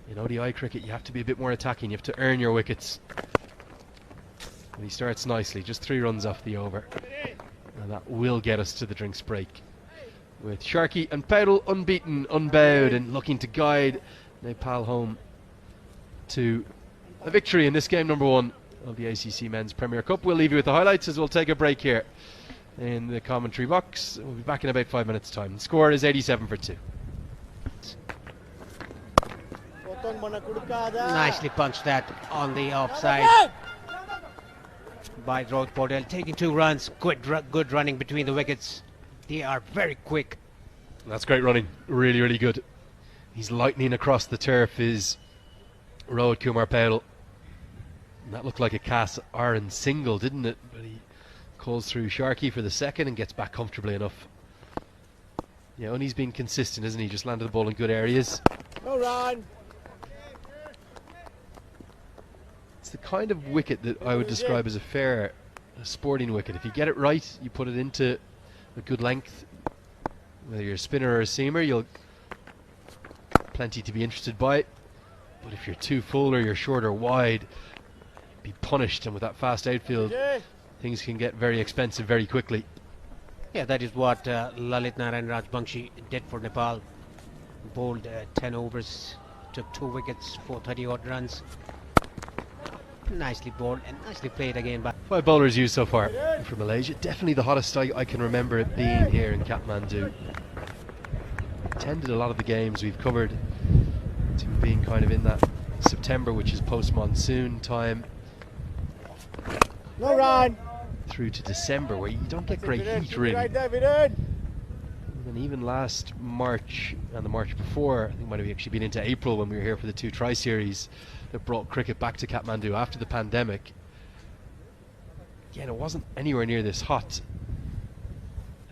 D: In ODI cricket you have to be a bit more attacking, you have to earn your wickets. And he starts nicely, just 3 runs off the over, and that will get us to the drinks break, with Sharkey and Paudel unbeaten, unbowed, and looking to guide Nepal home to a victory in this game number 1 of the ACC Men's Premier Cup. We'll leave you with the highlights as we'll take a break here in the commentary box. We'll be back in about 5 minutes time. The score is 87 for 2.
A: Nicely punched that on the offside by Rohit Paudel, taking 2 runs. Good running between the wickets. They are very quick.
D: That's great running, really, really good. He's lightning across the turf, is Rohit Kumar Paudel. And that looked like a cast iron single, didn't it? But he calls through Sharkey for the second and gets back comfortably enough. Yeah, and he's been consistent, isn't he? Just landed the ball in good areas.
C: No run.
D: It's the kind of wicket that I would describe as a sporting wicket. If you get it right, you put it into a good length, whether you're a spinner or a seamer, you'll plenty to be interested by it. But if you're too full or you're short or wide, be punished, and with that fast outfield, things can get very expensive very quickly.
A: Yeah, that is what Lalit Narayan Rajbangshi did for Nepal. Bowled 10 overs, took 2 wickets for 30 odd runs. Nicely bowled and nicely played again by
D: 5 bowlers used so far for Malaysia. Definitely the hottest I can remember it being here in Kathmandu. Attended a lot of the games we've covered, to being kind of in that September, which is post-monsoon time,
C: No run.
D: through to December, where you don't get great heat really.
C: Right there, Viren.
D: And even last March and the March before, I think it might have actually been into April when we were here for the 2 tri-series that brought cricket back to Kathmandu after the pandemic. Again, it wasn't anywhere near this hot.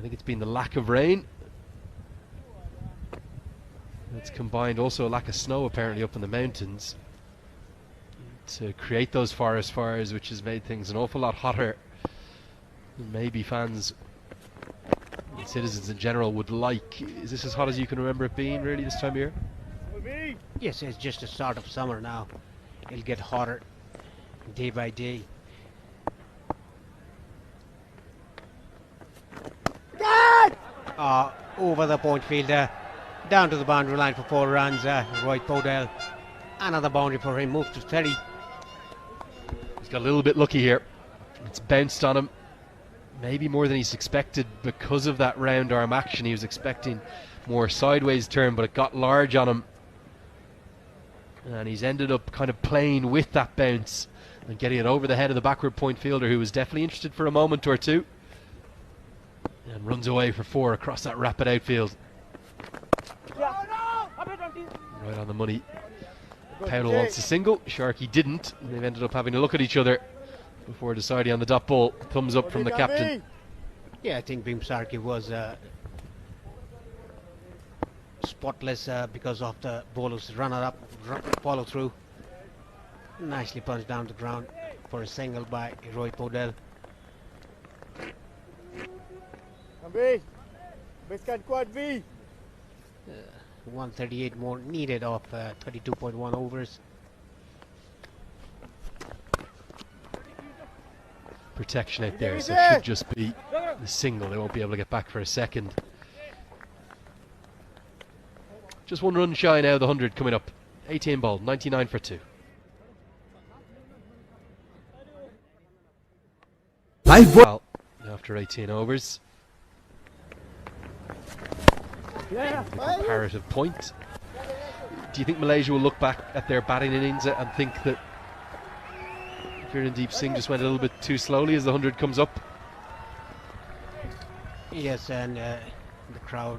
D: think it's been the lack of rain. It's combined also a lack of snow apparently up in the mountains to create those forest fires, which has made things an awful lot hotter than maybe fans and citizens in general would like. Is this as hot as you can remember it being really this time of year?
A: Yes, it's just the start of summer now. It'll get hotter day by day. Over the point fielder, down to the boundary line for 4 runs. Roy Podell, another boundary for him, moved to 30.
D: He's got a little bit lucky here. It's bounced on him, maybe more than he's expected because of that round arm action. He was expecting more sideways turn, but it got large on him. And he's ended up kind of playing with that bounce and getting it over the head of the backward point fielder, who was definitely interested for a moment or two. And runs away for 4 across that rapid outfield. Right on the money. Powell wants a single, Sharkey didn't, and they've ended up having a look at each other before deciding on the dot ball. Thumbs up from the captain.
A: Yeah, I think Bimsarki was spotless because of the bowler's runner-up follow through. Nicely punched down the ground for a single by Roy Podell.
C: Kambi, Biscuit Quad V.
A: 138 more needed of 32.1 overs.
D: Protection out there, so it should just be the single. They won't be able to get back for a second. Just 1 run shy now, the 100 coming up. 18 ball, 99 for 2. Well, after 18 overs. A comparative point. Do you think Malaysia will look back at their batting innings and think that Kirandeep Singh just went a little bit too slowly as the 100 comes up?
A: Yes, and the crowd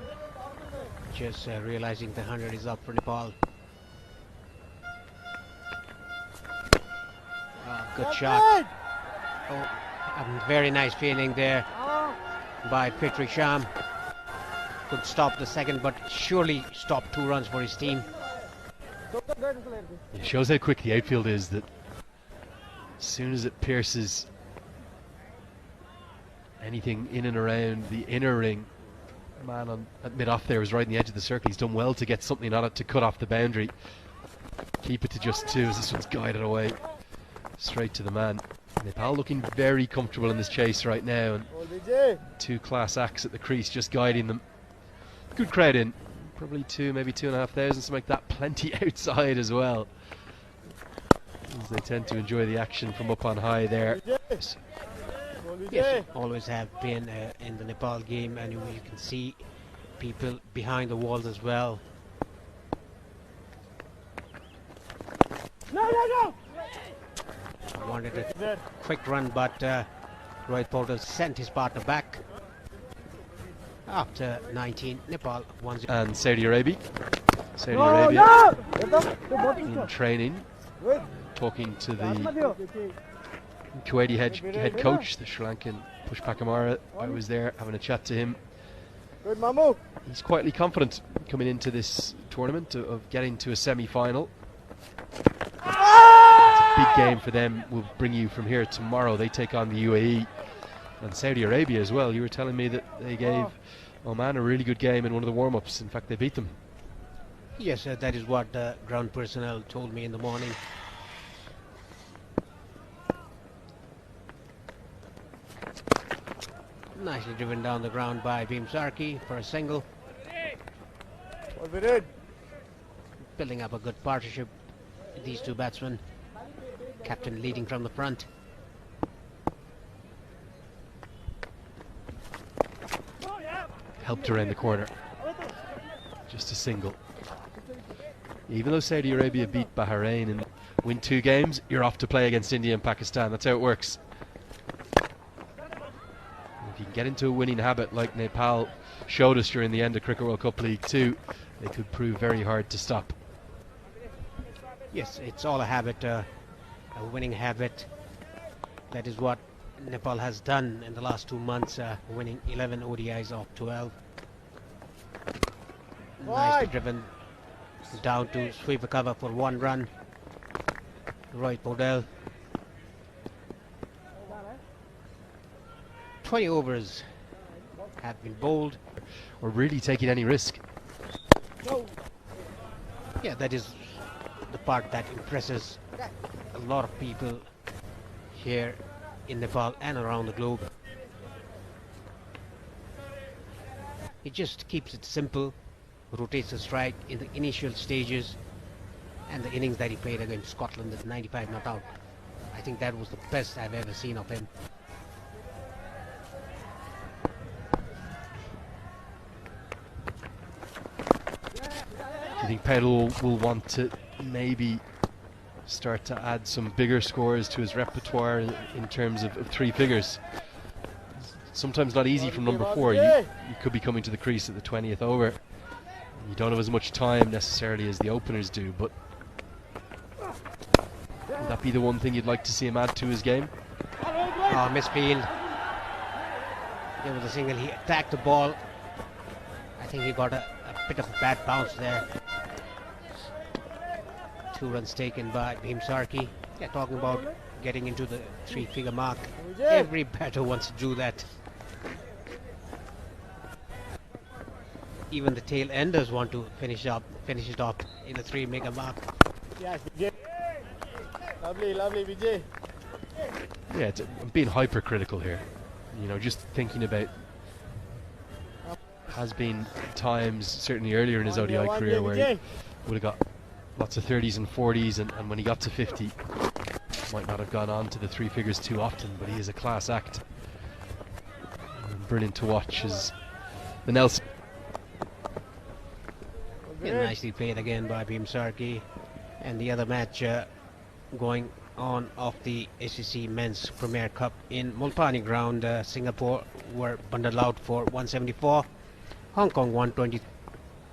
A: just realizing the 100 is up for Nepal. Good shot. Oh, a very nice feeling there by Prithvi Sham. Could stop the second, but surely stopped 2 runs for his team.
D: It shows how quick the outfield is, that as soon as it pierces anything in and around the inner ring, man on at mid-off there was right on the edge of the circle. He's done well to get something on it to cut off the boundary. Keep it to just 2 as this one's guided away straight to the man. Nepal looking very comfortable in this chase right now, and 2 class acts at the crease just guiding them. Good crowd in, probably 2, maybe 2,500, something like that. Plenty outside as well, as they tend to enjoy the action from up on high there.
A: Yes, always have been in the Nepal game, and you can see people behind the walls as well.
C: No!
A: Wanted a quick run, but Roy Porter sent his partner back. After 19, Nepal 1-0.
D: And Saudi Arabia in training, talking to the Kuwaiti head coach, the Sri Lankan Pushpa Kamara. I was there having a chat to him.
C: Good, Mamu.
D: He's quietly confident coming into this tournament of getting to a semi-final. It's a big game for them. Will bring you from here tomorrow. They take on the UAE and Saudi Arabia as well. You were telling me that they gave Oman a really good game in one of the warm-ups. In fact, they beat them.
A: Yes, that is what the ground personnel told me in the morning. Nicely driven down the ground by Bimsarki for a single.
C: What we did?
A: Building up a good partnership with these 2 batsmen. Captain leading from the front.
D: Helped around the corner. Just a single. Even though Saudi Arabia beat Bahrain and win 2 games, you're off to play against India and Pakistan. That's how it works. If you can get into a winning habit like Nepal showed us during the end of Cricket World Cup League 2, they could prove very hard to stop.
A: Yes, it's all a habit, a winning habit. That is what Nepal has done in the last 2 months, winning 11 ODIs of 12. Nicely driven down to sweep a cover for 1 run. Rohit Podell. 20 overs have been bowled.
D: Or really taking any risk.
A: Yeah, that is the part that impresses a lot of people here in Nepal and around the globe. He just keeps it simple, rotates the strike in the initial stages, and the innings that he played against Scotland at 95 not out. I think that was the best I've ever seen of him.
D: Do you think Pedal will want to maybe start to add some bigger scores to his repertoire in terms of 3 figures? Sometimes not easy from number 4. You could be coming to the crease at the 20th over. You don't have as much time necessarily as the openers do, but would that be the one thing you'd like to see him add to his game?
A: Oh, misfield. There was a single. He attacked the ball. I think he got a bit of a bad bounce there. 2 runs taken by Bhim Sarki. Yeah, talking about getting into the 3-figure mark. Every batter wants to do that. Even the tail enders want to finish it off in the 3-figure mark.
C: Yes, Vijay. Lovely, lovely, Vijay.
D: Yeah, I'm being hypercritical here. You know, just thinking about has been times, certainly earlier in his ODI career, where he would have got lots of 30s and 40s, and when he got to 50, might not have gone on to the 3 figures too often, but he is a class act. And brilliant to watch is the Nelson.
A: Yeah, nicely played again by Bhim Sarki. And the other match going on of the ACC Men's Premier Cup in Multani ground, Singapore were bundled out for 174, Hong Kong 120.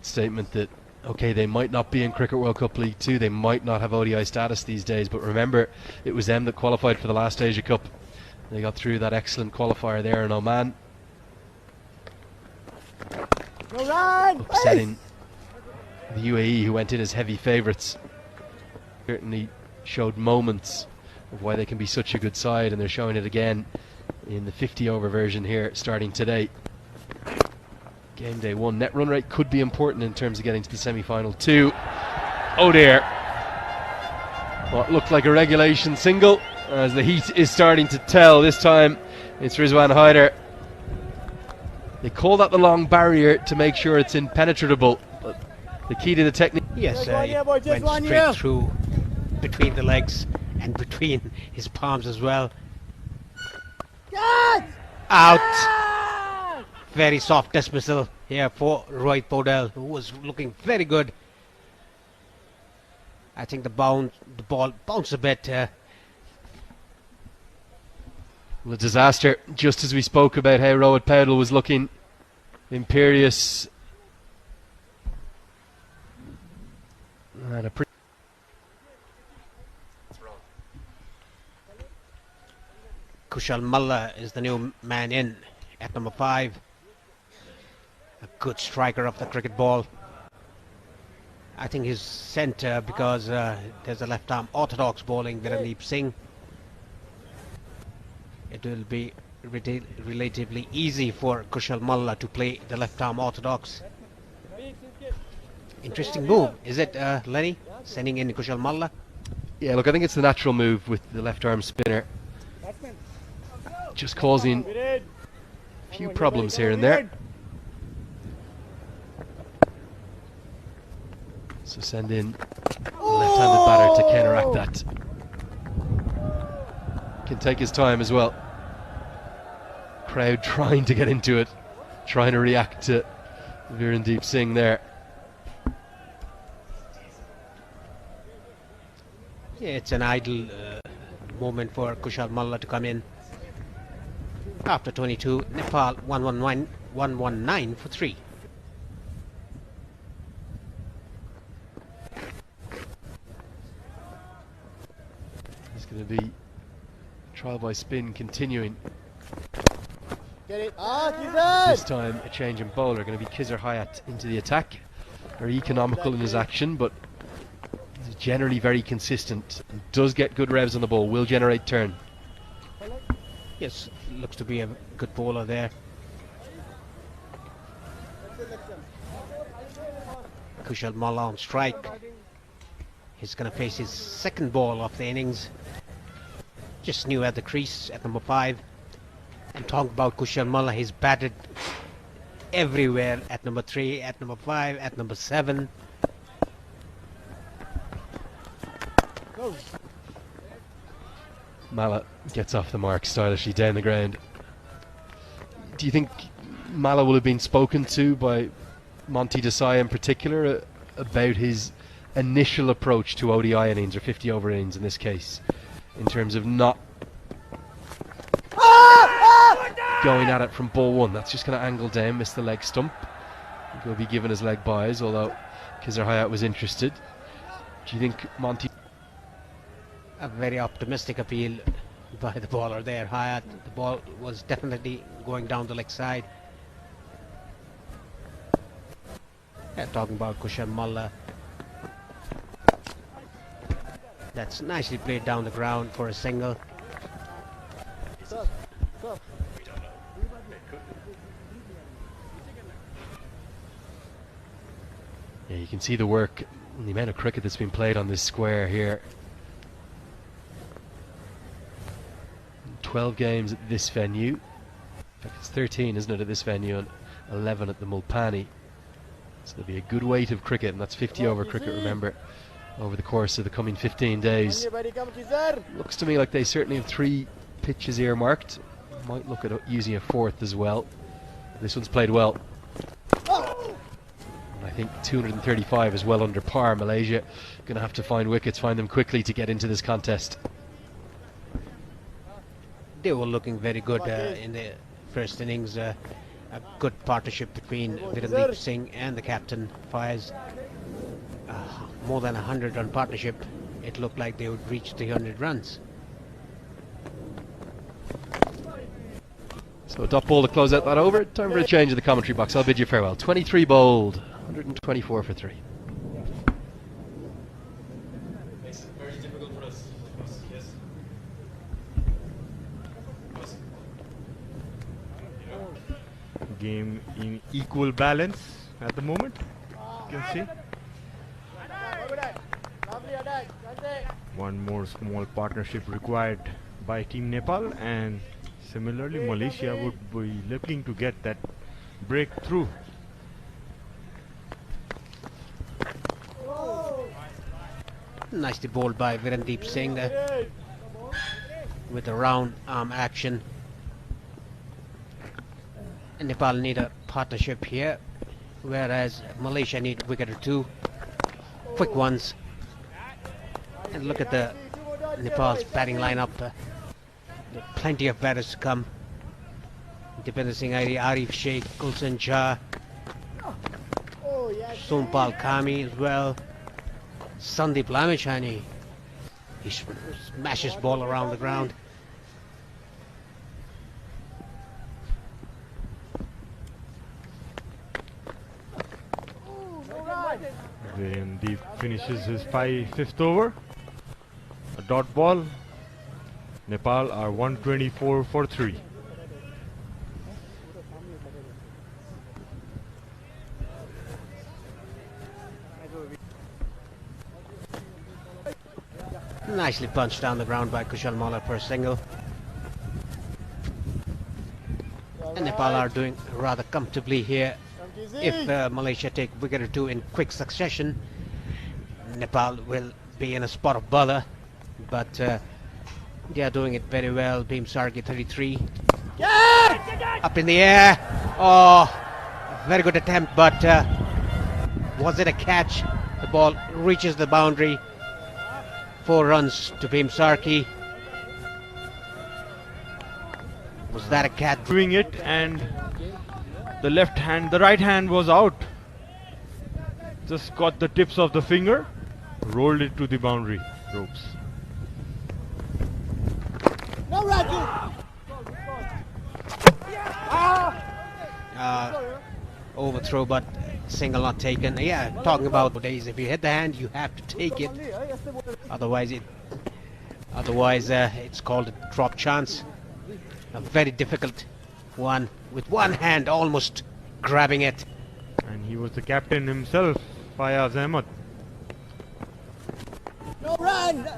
D: Statement that, okay, they might not be in Cricket World Cup League 2, they might not have ODI status these days, but remember, it was them that qualified for the last Asia Cup. They got through that excellent qualifier there in Oman. Upsetting the UAE, who went in as heavy favourites. Certainly showed moments of why they can be such a good side, and they're showing it again in the 50 over version here starting today. Game day 1. Net run rate could be important in terms of getting to the semi-final 2. Oh dear. What looked like a regulation single, as the heat is starting to tell. This time it's Rizwan Haider. They call that the long barrier to make sure it's impenetrable, but the key to the technique.
A: Yes, he went straight through between the legs and between his palms as well. Out! Very soft dismissal here for Rohit Podell, who was looking very good. I think the ball bounced a bit.
D: Well, a disaster, just as we spoke about how Rohit Podell was looking imperious. And a
A: Kushal Malla is the new man in at number 5. A good striker of the cricket ball. I think he's sent because there's a left arm orthodox bowling, Virendeep Singh. It will be relatively easy for Kushal Malla to play the left arm orthodox. Interesting move, is it, Lenny? Sending in Kushal Malla?
D: Yeah, look, I think it's the natural move with the left arm spinner. Just causing a few problems here and there. So send in the left-handed batter to counteract that. Can take his time as well. Crowd trying to get into it, trying to react to Virendeep Singh there.
A: Yeah, it's an ideal moment for Kushal Malla to come in. After 22, Nepal 119 for 3.
D: He's going to be Trial by spin continuing.
C: Get it. Ah,
D: This time a change in bowler, going to be Kizzer Hayat into the attack. Very economical in his action, but he's generally very consistent. And does get good revs on the ball, will generate turn.
A: Yes, looks to be a good bowler there. Kushal Malla on strike. He's going to face his second ball of the innings. Just new at the crease at number 5. And talk about Kushal Malla, he's batted everywhere at number 3, at number 5, at number 7.
D: Malla gets off the mark stylishly down the ground. Do you think Malla will have been spoken to by Monty Desai in particular about his initial approach to ODI innings, or 50 over innings in this case, in terms of not going at it from ball 1? That's just going to angle down, miss the leg stump. He'll be given his leg byes, although Kizzer Hayat was interested. Do you think Monty...
A: A very optimistic appeal by the bowler there, Hayat. The ball was definitely going down the leg side. Yeah, talking about Kushal Malla. That's nicely played down the ground for a single.
D: Yeah, you can see the work and the amount of cricket that's been played on this square here. 12 games at this venue. In fact, it's 13, isn't it, at this venue, and 11 at the Mulpani. So there'll be a good weight of cricket, and that's 50 over cricket, remember, over the course of the coming 15 days. Looks to me like they certainly have 3 pitches earmarked. Might look at using a 4th as well. This one's played well. And I think 235 is well under par. Malaysia going to have to find wickets, find them quickly to get into this contest.
A: They were looking very good in the first innings. A good partnership between Virendeep Singh and the captain, Faiz. More than 100 run partnership. It looked like they would reach 300 runs.
D: So a dot ball to close out that over. Time for a change in the commentary box. I'll bid you farewell. 23 bowled, 124 for 3.
E: Makes it very difficult for us. Yes.
B: Game in equal balance at the moment, you can see. One more small partnership required by Team Nepal, and similarly Malaysia would be looking to get that breakthrough.
A: Nicely bowled by Virendeep Singh with a round arm action. And Nepal need a partnership here, whereas Malaysia need a wicket or 2, quick ones. And look at the Nepal's batting lineup. Plenty of batters to come. Dipender Singh Airi, Arif Sheikh, Gulshan Shah, Sompal Kami as well. Sandeep Lamechani. He smashes ball around the ground.
B: Virendeep finishes his 5th over. A dot ball. Nepal are 124 for 3.
A: Nicely punched down the ground by Kushal Malla for a single. And Nepal are doing rather comfortably here. If Malaysia take wicket or 2 in quick succession, Nepal will be in a spot of bother. But they are doing it very well. Bhim Sargi 33. Up in the air. Oh, very good attempt, but was it a catch? The ball reaches the boundary. 4 runs to Bhim Sargi. Was that a catch?
B: Doing it, and the right hand was out. Just got the tips of the finger, rolled it to the boundary ropes.
A: overthrow, but single not taken. Yeah, talking about days, if you hit the hand, you have to take it. Otherwise, it's called a drop chance. A very difficult one with one hand, almost grabbing it.
B: And he was the captain himself, Fayaz Ahmed.
C: No run!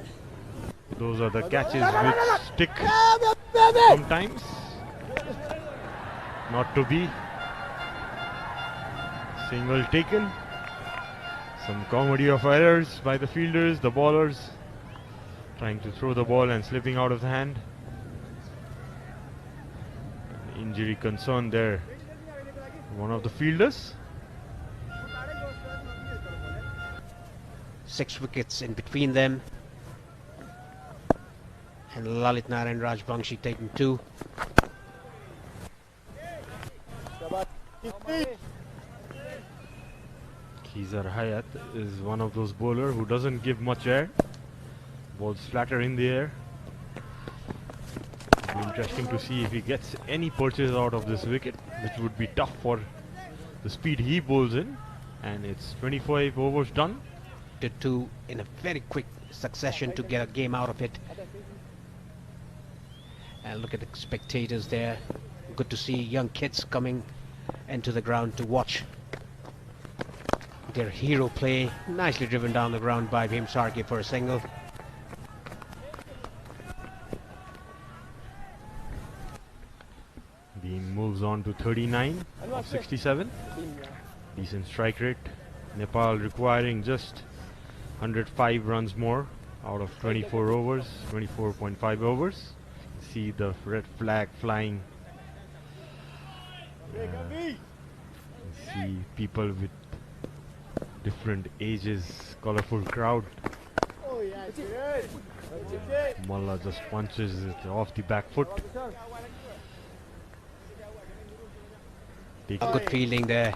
B: Those are the catches which stick sometimes. Not to be. Single taken. Some comedy of errors by the fielders, the bowlers, trying to throw the ball and slipping out of the hand. An injury concern there. One of the fielders.
A: 6 wickets in between them. And Lalit Narayan Rajbangshi taking 2.
B: Khizar Hayat is one of those bowlers who doesn't give much air. Balls flatter in the air. It'll be interesting to see if he gets any purchase out of this wicket, which would be tough for the speed he bowls in. And it's 25 overs done.
A: To 2 in a very quick succession to get a game out of it. And look at the spectators there. Good to see young kids coming into the ground to watch their hero play. Nicely driven down the ground by Bhim Sarki for a single.
B: Bhim moves on to 39 of 67. Decent strike rate. Nepal requiring just 105 runs more out of 24 overs, 24.5 overs. See the red flag flying. See people with different ages, colorful crowd. Mullah just punches it off the back foot.
A: A good fielding there.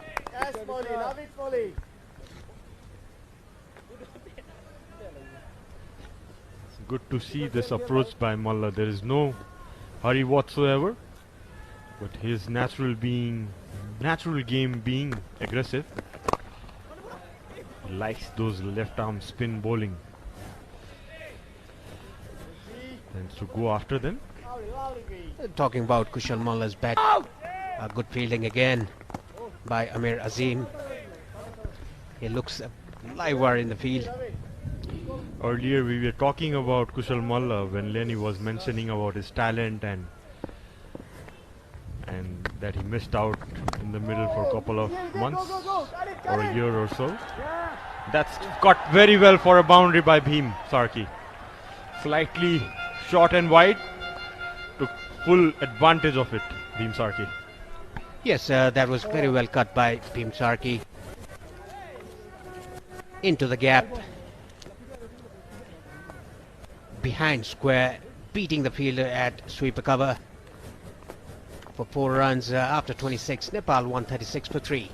B: Good to see this approach by Mullah. There is no hurry whatsoever, but his natural game being aggressive. He likes those left arm spin bowling. Tends to go after them.
A: Talking about Kushal Mullah's bat. A good fielding again by Amir Azim. He looks liver in the field.
B: Earlier we were talking about Kushal Mullah when Lenny was mentioning about his talent and that he missed out in the middle for a couple of months or a year or so. That's cut very well for a boundary by Bhim Sarki. Slightly short and wide. Took full advantage of it, Bhim Sarki.
A: Yes, that was very well cut by Bhim Sarki. Into the gap. Behind square, beating the fielder at sweeper cover for 4 runs after 26. Nepal 136 for 3.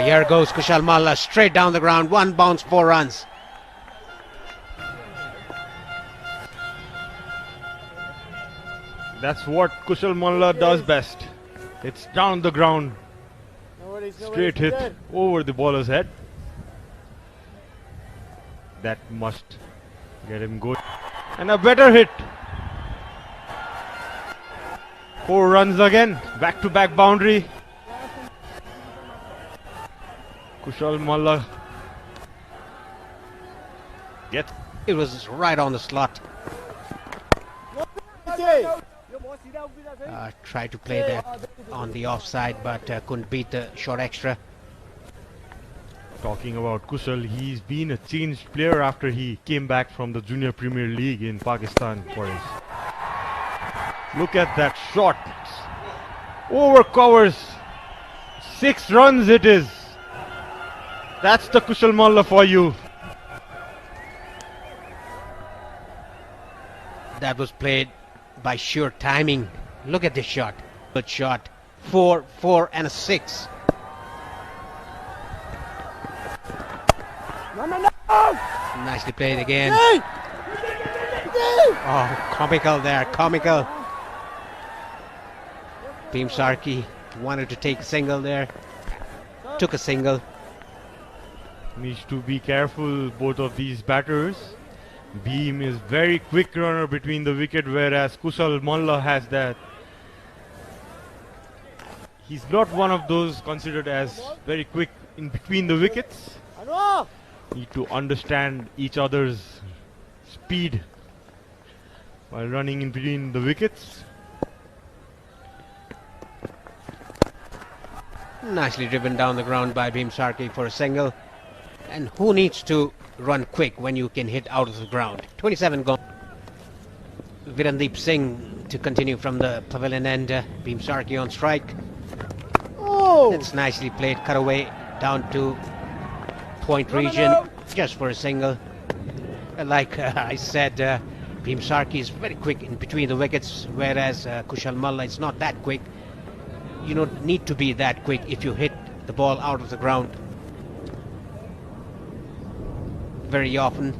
A: Here goes Kushal Mullah, straight down the ground, 1 bounce, 4 runs.
B: That's what Kushal Mullah does best. It's down the ground, straight hit over the bowler's head. That must get him good. And a better hit. 4 runs again, back-to-back boundary. Kushal Mullah gets.
A: It was right on the slot. Tried to play that on the offside, but couldn't beat the short extra.
B: Talking about Kushal, he's been a changed player after he came back from the Junior Premier League in Pakistan for us. Look at that shot. Over covers. 6 runs it is. That's the Kushal Mullah for you.
A: That was played by sheer timing. Look at this shot. Good shot. 4, 4 and a 6. Nicely played again. Oh, comical there, comical. Bhim Sharkey wanted to take a single there. Took a single.
B: Needs to be careful, both of these batters. Bhim is very quick runner between the wicket, whereas Kushal Malla has that. He's not one of those considered as very quick in between the wickets. Need to understand each other's speed while running in between the wickets.
A: Nicely driven down the ground by Bhim Sharkey for a single. And who needs to run quick when you can hit out of the ground? 27 gone. Virandeep Singh to continue from the pavilion end. Bhim Sharkey on strike. That's nicely played. Cut away down to point region just for a single. Like I said, Bhim Sharkey is very quick in between the wickets, whereas Kushal Malla is not that quick. You don't need to be that quick if you hit the ball out of the ground very often.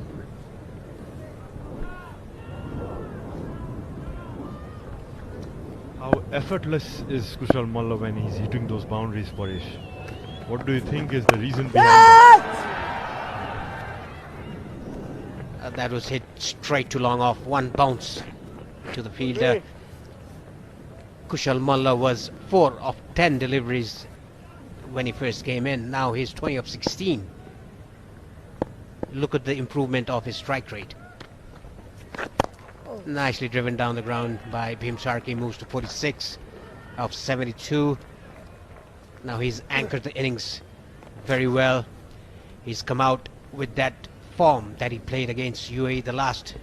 B: How effortless is Kushal Malla when he's hitting those boundaries, Paresh? What do you think is the reason behind that?
A: That was hit straight to long off. One bounce to the fielder. Kushal Malla was 4 of 10 deliveries when he first came in. Now he's 20 of 16. Look at the improvement of his strike rate. Nicely driven down the ground by Bhim Sharkey. Moves to 46 of 72. Now he's anchored the innings very well. He's come out with that form that he played against UAE the last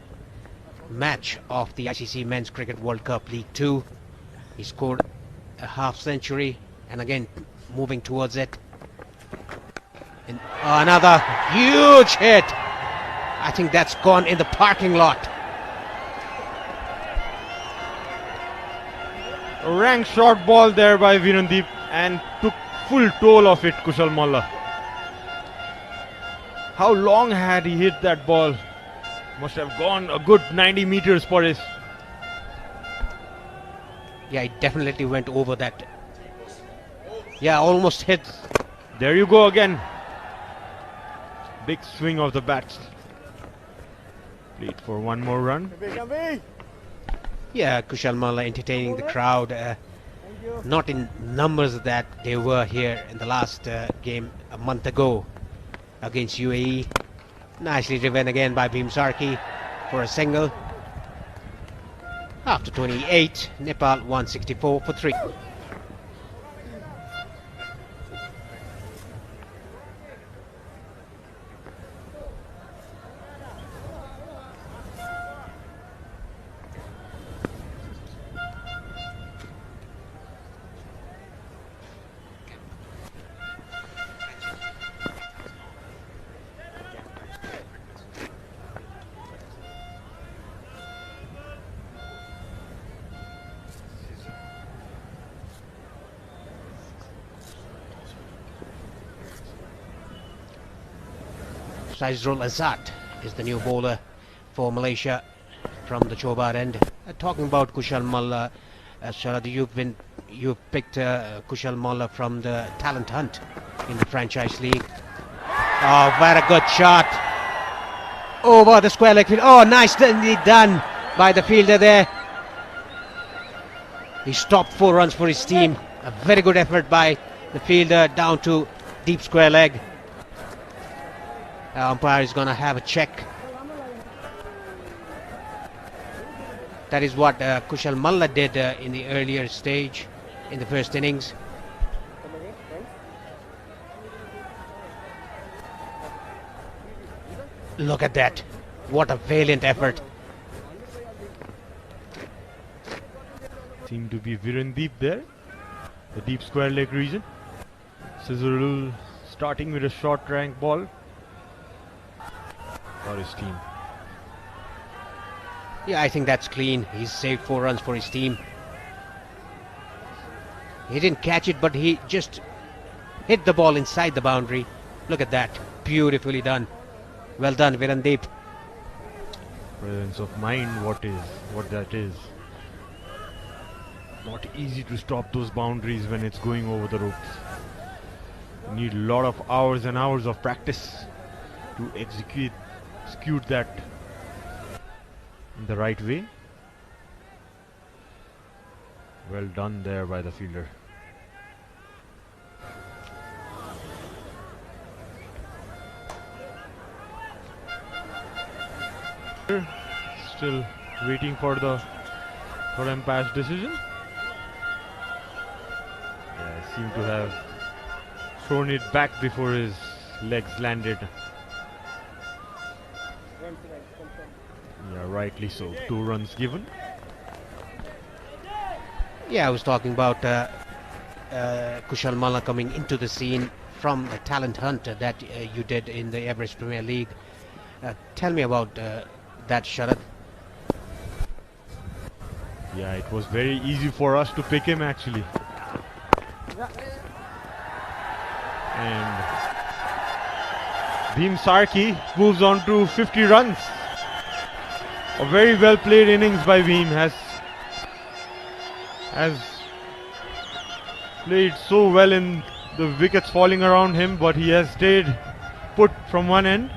A: match of the ICC Men's Cricket World Cup League 2. He scored a half century, and again moving towards it. And another huge hit. I think that's gone in the parking lot.
B: A rank short ball there by Virandeep, and took full toll of it, Kushal Malla. How long had he hit that ball? Must have gone a good 90 meters, Paresh.
A: Yeah, it definitely went over that. Yeah, almost hit.
B: There you go again. Big swing of the bats. Played for one more run.
A: Yeah, Kushal Malla entertaining the crowd. Not in numbers that they were here in the last game a month ago against UAE. Nicely driven again by Bhim Sharkey for a single. After 28, Nepal 164 for 3. Saizrul Azad is the new bowler for Malaysia from the Chobar end. Talking about Kushal Malla, Sharad, you've picked Kushal Malla from the talent hunt in the franchise league. Oh, very good shot over the square leg field. Oh, nicely done by the fielder there. He stopped 4 runs for his team. A very good effort by the fielder down to deep square leg. Umpire is going to have a check. That is what Kushal Malla did in the earlier stage in the first innings. Look at that. What a valiant effort.
B: Seemed to be Virandeep there. The deep square leg region. Saizrul starting with a short rank ball for his team.
A: Yeah, I think that's clean. He's saved 4 runs for his team. He didn't catch it, but he just hit the ball inside the boundary. Look at that. Beautifully done. Well done, Virandeep.
B: Presence of mind, what that is. Not easy to stop those boundaries when it's going over the ropes. You need a lot of hours and hours of practice to execute that in the right way. Well done there by the fielder. Still waiting for umpire's decision. Yeah, seemed to have thrown it back before his legs landed. Yeah, rightly so. 2 runs given.
A: Yeah, I was talking about Kushal Malla coming into the scene from the talent hunt that you did in the Everest Premier League. Tell me about that, Sharad.
B: Yeah, it was very easy for us to pick him actually. And Bhim Sarki moves on to 50 runs. A very well played innings by Bhim, has played so well in the wickets falling around him, but he has stayed put from one end.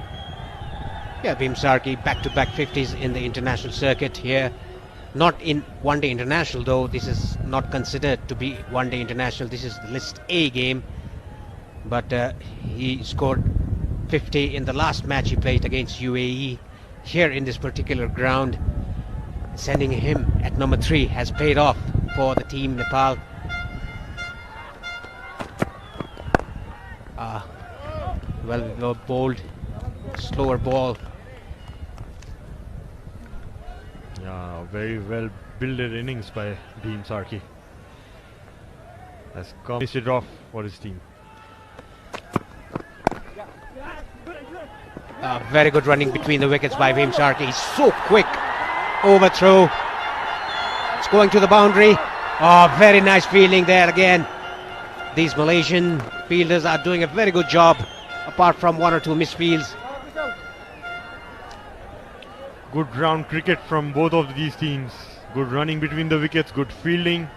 A: Yeah, Bhim Sarki back-to-back 50s in the international circuit here. Not in one-day international though. This is not considered to be one-day international. This is the List A game. But he scored 50 in the last match he played against UAE here in this particular ground. Sending him at number 3 has paid off for the team Nepal. Well bowled, slower ball.
B: Yeah, very well builded innings by Bhim Sarki. Has finished it off for his team.
A: Very good running between the wickets by Bhim Sarki. He's so quick. Overthrow. It's going to the boundary. Oh, very nice fielding there again. These Malaysian fielders are doing a very good job, apart from 1 or 2 misfields.
B: Good ground cricket from both of these teams. Good running between the wickets, good fielding,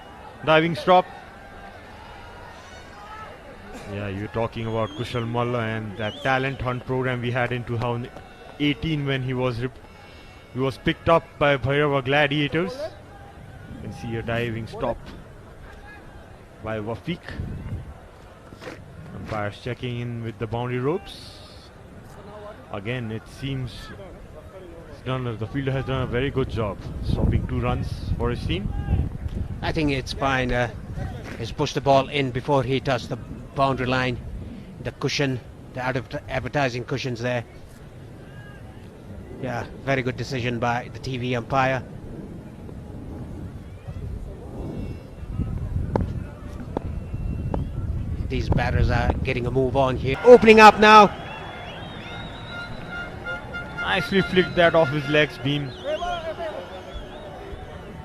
B: diving stop. Yeah, you're talking about Kushal Malla and that talent hunt program we had in 2018 when he was picked up by Bhairava Gladiators. You can see a diving stop by Wafiq. Umpires checking in with the boundary ropes. Again, it seems the fielder has done a very good job stopping 2 runs for his team.
A: I think it's fine. He's pushed the ball in before he touched the boundary line. The cushion, the advertising cushions there. Yeah, very good decision by the TV umpire. These batters are getting a move on here. Opening up now.
B: Nicely flicked that off his legs, Bhim.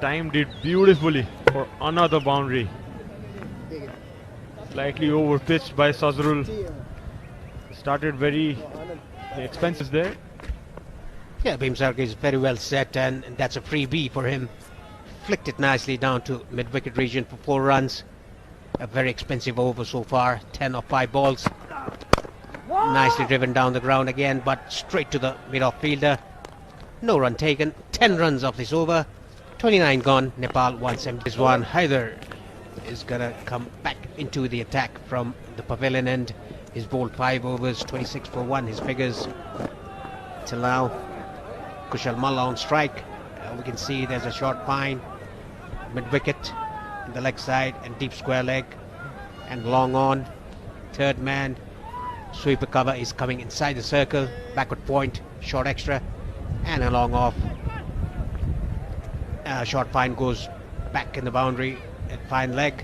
B: Timed it beautifully for another boundary. Slightly over pitched by Sazrul. Started very expensive there.
A: Yeah, Bhim Sarki is very well set, and that's a freebie for him. Flicked it nicely down to mid-wicket region for 4 runs. A very expensive over so far, 10 of 5 balls. Nicely driven down the ground again, but straight to the mid-off fielder. No run taken, 10 runs off this over. 29 gone, Nepal 170. This one, Haider is gonna come back into the attack from the pavilion end. He's bowled 5 overs, 26 for 1, his figures till now. Kushal Malla on strike. We can see there's a short pine, mid-wicket, in the leg side, and deep square leg, and long on. Third man, sweeper cover is coming inside the circle, backward point, short extra, and a long off. Short fine goes back in the boundary at fine leg.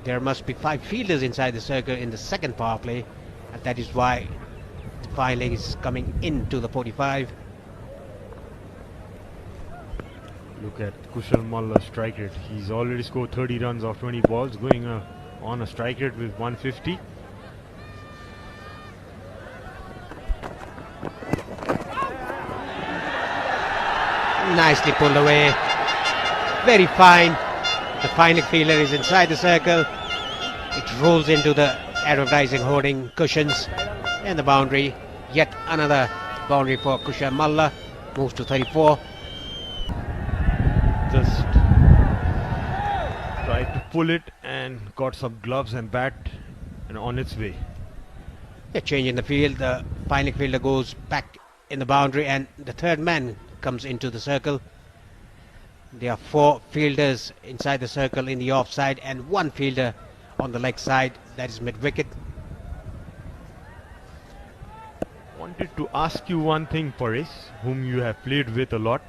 A: There must be 5 fielders inside the circle in the second power play, and that is why the fine leg is coming into the 45.
B: Look at Kushal Malla's strike rate. He's already scored 30 runs off 20 balls, going a on a strike rate with 150.
A: Nicely pulled away. Very fine. The final fielder is inside the circle. It rolls into the advertising hoarding cushions and the boundary. Yet another boundary for Kushal Malla. Moves to 34.
B: Just tried to pull it and got some gloves and bat and on its way.
A: A change in the field. The final fielder goes back in the boundary and the third man comes into the circle. There are 4 fielders inside the circle in the offside and 1 fielder on the leg side, that is mid-wicket.
B: Wanted to ask you one thing, Paresh, whom you have played with a lot,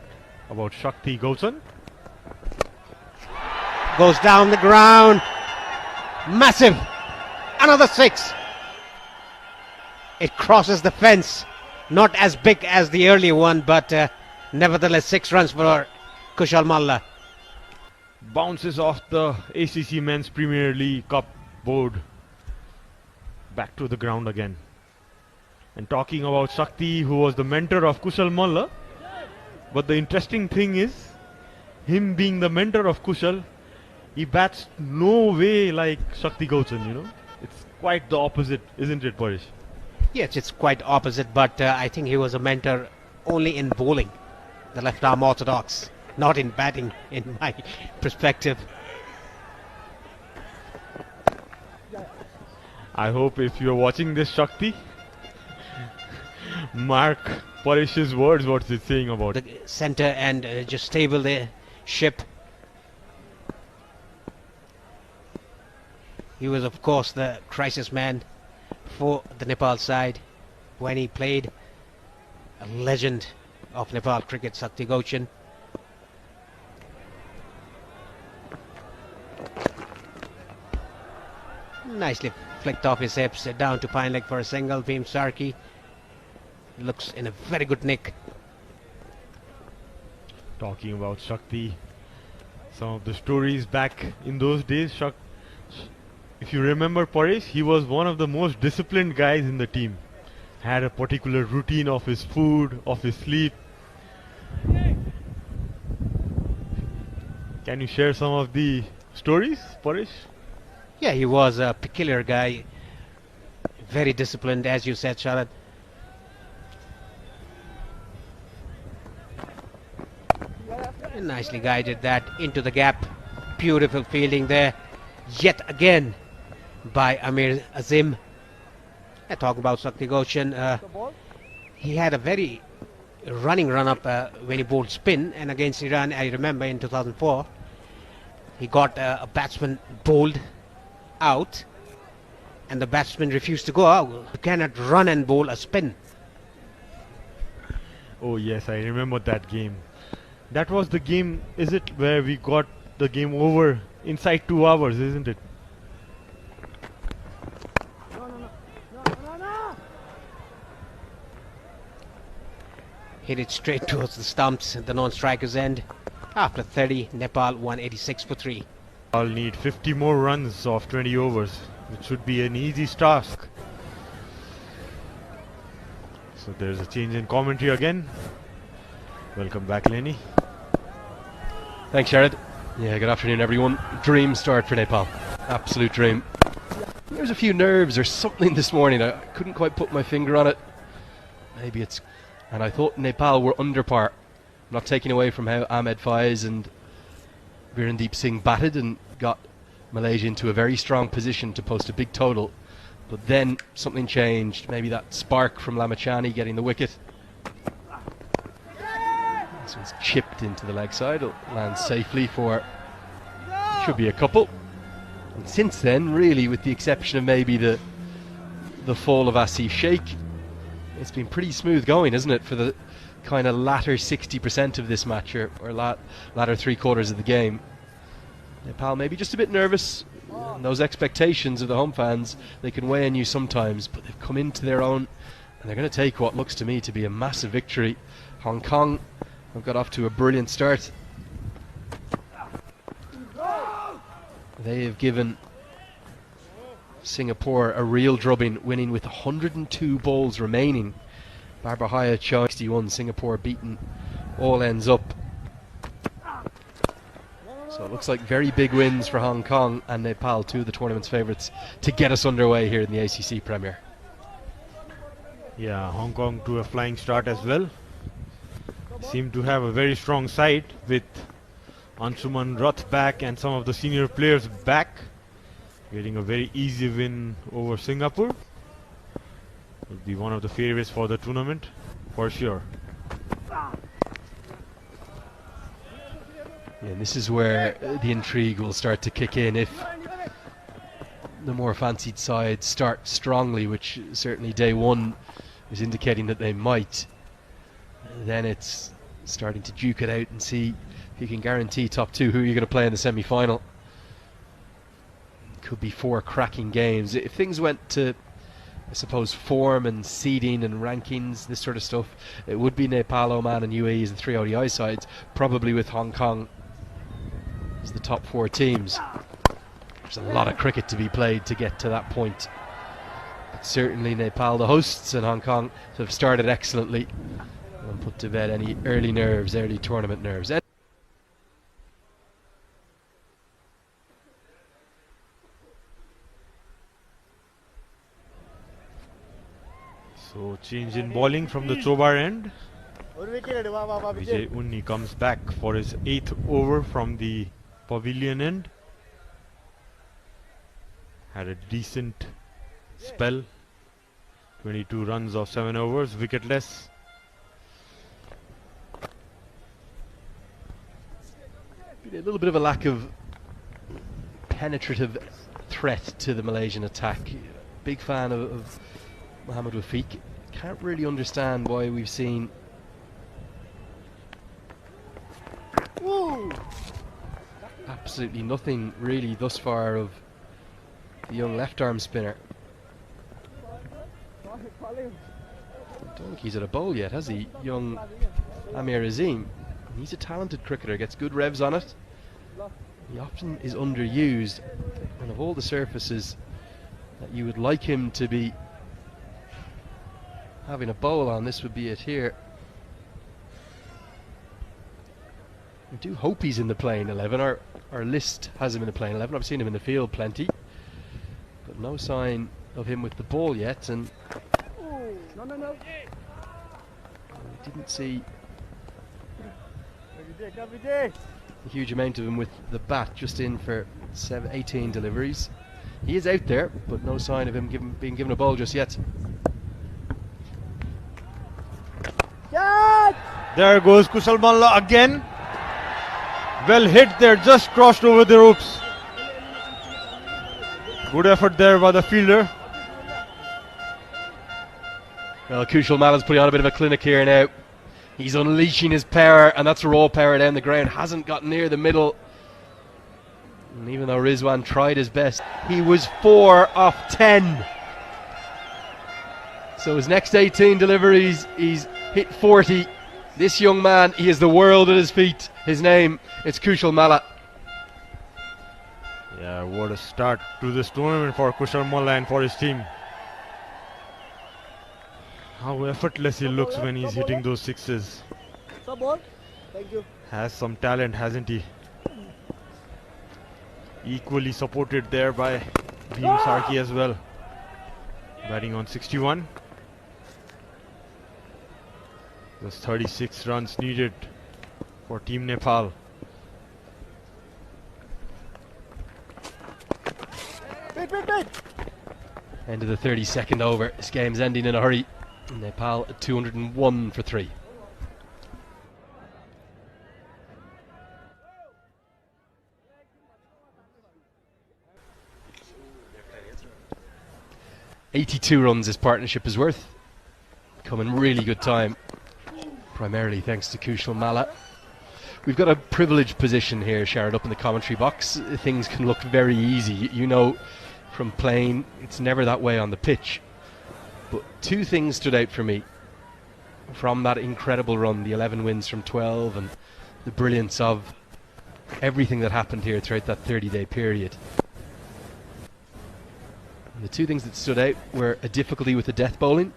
B: about Shakti Gautam.
A: Goes down the ground. Massive. Another 6. It crosses the fence. Not as big as the earlier one, but nevertheless 6 runs for Kushal Malla.
B: Bounces off the ACC Men's Premier League Cup board. Back to the ground again. And talking about Shakti, who was the mentor of Kushal Malla. But the interesting thing is, him being the mentor of Kushal, he bats no way like Shakti Gautam, you know. It's quite the opposite, isn't it, Paresh?
A: Yes, it's quite opposite, but I think he was a mentor only in bowling, the left arm orthodox, not in batting, in my perspective.
B: I hope if you're watching this, Shakti, mark Paresh's words, what's it saying about
A: The centre and just stable the ship. He was, of course, the crisis man for the Nepal side when he played. A legend of Nepal cricket, Shakti Gautam. Nicely flicked off his hips, down to pine leg for a single. Bhim Sarki looks in a very good nick.
B: Talking about Shakti, some of the stories back in those days, if you remember Paresh, he was one of the most disciplined guys in the team. Had a particular routine of his food, of his sleep. Can you share some of the stories, Paresh?
A: Yeah, he was a peculiar guy, very disciplined, as you said, Sharad. Nicely guided that into the gap. Beautiful fielding there, yet again by Amir Azim. Talk about Shakti Gautam. He had a very running run-up when he bowled spin, and against Iran, I remember in 2004, he got a batsman bowled out, and the batsman refused to go out. You cannot run and bowl a spin.
B: Oh yes, I remember that game. That was the game, is it, where we got the game over inside 2 hours, isn't it?
A: Hit it straight towards the stumps at the non-striker's end. After 30, Nepal 186 for 3.
B: I'll need 50 more runs of 20 overs, which should be an easy task. So there's a change in commentary again. Welcome back, Lenny.
D: Thanks, Jared. Yeah, good afternoon, everyone. Dream start for Nepal. Absolute dream. There was a few nerves or something this morning. I couldn't quite put my finger on it. Maybe it's... And I thought Nepal were under par. Not taking away from how Ahmed Faiz and Virendeep Singh batted and got Malaysia into a very strong position to post a big total. But then something changed. Maybe that spark from Lamachani getting the wicket. This one's chipped into the leg side. It'll land safely for... should be a couple. And since then, really, with the exception of maybe the fall of Asif Sheikh, it's been pretty smooth going, isn't it, for the kind of latter 60% of this match, or latter 3/4 of the game. Nepal maybe just a bit nervous. And those expectations of the home fans, they can weigh on you sometimes, but they've come into their own, and they're going to take what looks to me to be a massive victory. Hong Kong have got off to a brilliant start. They have given Singapore a real drubbing, winning with 102 balls remaining. Barbahaya 61, Singapore beaten all ends up. So it looks like very big wins for Hong Kong and Nepal, two of the tournament's favourites, to get us underway here in the ACC Premier.
B: Yeah, Hong Kong to a flying start as well. Seem to have a very strong side with Anshuman Rath back and some of the senior players back. Getting a very easy win over Singapore. Will be one of the favourites for the tournament, for sure.
D: And this is where the intrigue will start to kick in if the more fancied sides start strongly, which certainly day one is indicating that they might. Then it's starting to duke it out and see if you can guarantee top two who you're going to play in the semi-final. Could be 4 cracking games. If things went to, I suppose, form and seeding and rankings, this sort of stuff, it would be Nepal, Oman and UAE as the 3 ODI sides, probably with Hong Kong as the top 4 teams. There's a lot of cricket to be played to get to that point. But certainly Nepal, the hosts, and Hong Kong have started excellently and put to bed any early tournament nerves.
B: So change in bowling from the Chobar end. Vijay Unni comes back for his 8th over from the pavilion end. Had a decent spell. 22 runs of 7 overs, wicketless.
D: A little bit of a lack of penetrative threat to the Malaysian attack. Big fan of Mohammad Wafiq. Can't really understand why we've seen absolutely nothing really thus far of the young left arm spinner. I don't think he's at a bowl yet, has he? Young Amir Azim. He's a talented cricketer, gets good revs on it. He often is underused, and of all the surfaces that you would like him to be having a bowl on, this would be it here. I do hope he's in the playing 11. Our list has him in the playing 11. I've seen him in the field plenty, but no sign of him with the ball yet. And we didn't see a huge amount of him with the bat, just in for 18 deliveries. He is out there, but no sign of him being given a ball just yet.
B: There goes Kushal Malla again. Well hit there, just crossed over the ropes. Good effort there by the fielder.
D: Well, Kushal Malla's putting on a bit of a clinic here now. He's unleashing his power, and that's raw power down the ground. Hasn't got near the middle. And even though Rizwan tried his best, he was 4 off 10. So his next 18 deliveries, he's hit 40. This young man, he has the world at his feet. His name, it's Kushal Malla.
B: Yeah, what a start to this tournament for Kushal Malla and for his team. How effortless he looks when he's hitting those sixes. Has some talent, hasn't he? Equally supported there by Bhim Sarki as well. Batting on 61. There's 36 runs needed for Team Nepal.
D: End of the 32nd over. This game's ending in a hurry. Nepal at 201 for 3. $82 runs this partnership is worth. Come in really good time, primarily thanks to Kushal Malla. We've got a privileged position here, Sharon, up in the commentary box. Things can look very easy. You know from playing, it's never that way on the pitch. But 2 things stood out for me from that incredible run, the 11 wins from 12, and the brilliance of everything that happened here throughout that 30-day period. The two things that stood out were a difficulty with the death bowling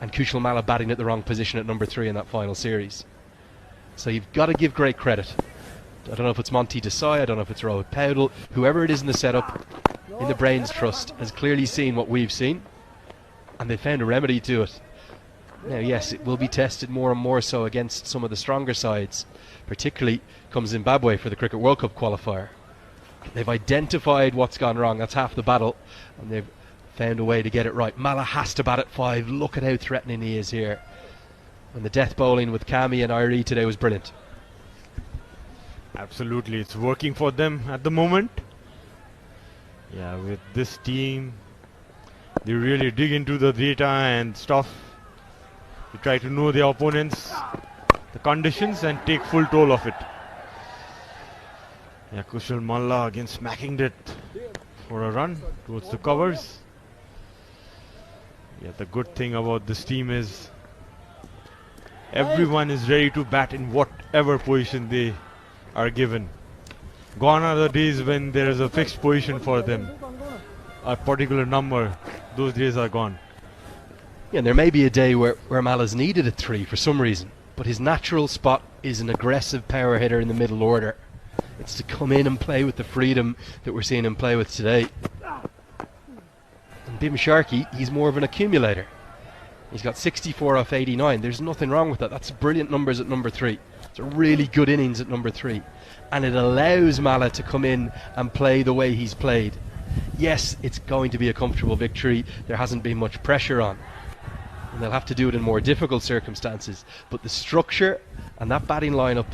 D: and Kushal Malla batting at the wrong position at number 3 in that final series. So you've got to give great credit. I don't know if it's Monty Desai, I don't know if it's Rohit Powdell, whoever it is in the setup, in the Brains Trust, has clearly seen what we've seen, and they found a remedy to it. Now yes, it will be tested more and more so against some of the stronger sides, particularly come Zimbabwe for the Cricket World Cup qualifier. They've identified what's gone wrong, that's half the battle, and they've found a way to get it right. Malla has to bat at 5, look at how threatening he is here. And the death bowling with Kami and Irie today was brilliant.
B: Absolutely, it's working for them at the moment. Yeah, with this team, they really dig into the data and stuff. They try to know their opponents, the conditions, and take full toll of it. Yeah, Kushal Malla again smacking it for a run towards the covers. Yeah, the good thing about this team is everyone is ready to bat in whatever position they are given. Gone are the days when there is a fixed position for them, a particular number. Those days are gone.
D: Yeah, and there may be a day where Malla's needed at 3 for some reason, but his natural spot is an aggressive power hitter in the middle order. It's to come in and play with the freedom that we're seeing him play with today. And Bim Sharkey, he's more of an accumulator. He's got 64 off 89. There's nothing wrong with that. That's brilliant numbers at number 3. It's a really good innings at number 3. And it allows Malla to come in and play the way he's played. Yes, it's going to be a comfortable victory. There hasn't been much pressure on. And they'll have to do it in more difficult circumstances. But the structure and that batting lineup,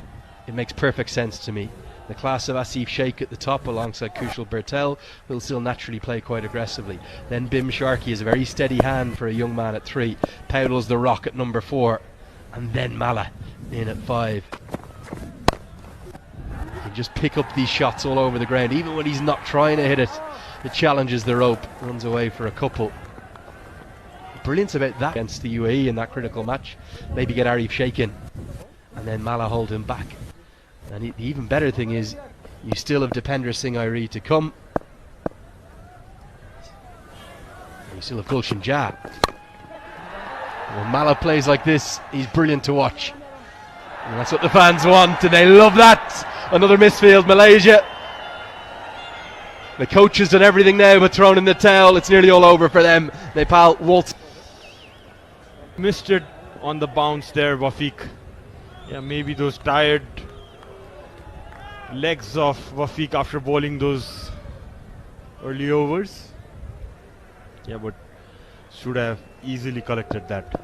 D: it makes perfect sense to me. The class of Asif Sheikh at the top alongside Kushal Bertel will still naturally play quite aggressively. Then Bim Sharkey is a very steady hand for a young man at 3. Powdell's the rock at number 4. And then Malla in at 5. He can just pick up these shots all over the ground. Even when he's not trying to hit it, it challenges the rope, runs away for a couple. The brilliance about that against the UAE in that critical match, maybe get Arif Sheikh in and then Malla hold him back. And the even better thing is, you still have Dipender Singh Irie to come. And you still have Gulshan Jah. When Malla plays like this, he's brilliant to watch. And that's what the fans want, and they love that. Another misfield, Malaysia. The coach has done everything now but thrown in the towel. It's nearly all over for them. Nepal waltz.
B: Missed it on the bounce there, Wafiq. Yeah, maybe those tired legs of Wafiq after bowling those early overs. Yeah, but should have easily collected that.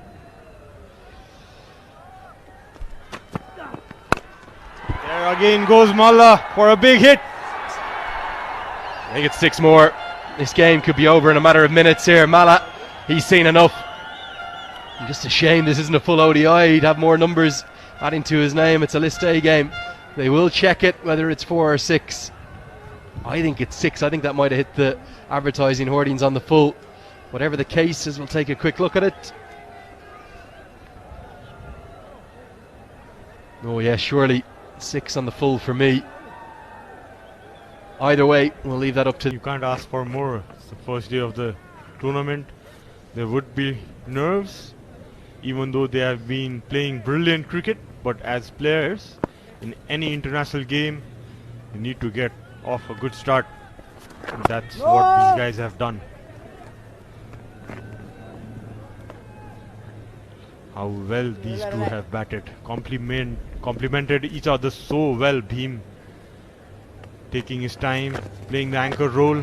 B: There again goes Malla for a big hit.
D: I think it's 6 more. This game could be over in a matter of minutes here. Malla, he's seen enough. Just a shame this isn't a full ODI. He'd have more numbers adding to his name. It's a List A game. They will check it whether it's 4 or 6. I think it's 6. I think that might have hit the advertising hoardings on the full. Whatever the case is, we'll take a quick look at it. Oh yeah, surely 6 on the full for me. Either way, we'll leave that up to...
B: You can't ask for more. It's the first day of the tournament. There would be nerves, even though they have been playing brilliant cricket. But as players, in any international game, you need to get off a good start. And that's what these guys have done. How well these two have batted. Complemented each other so well. Bhim taking his time, playing the anchor role.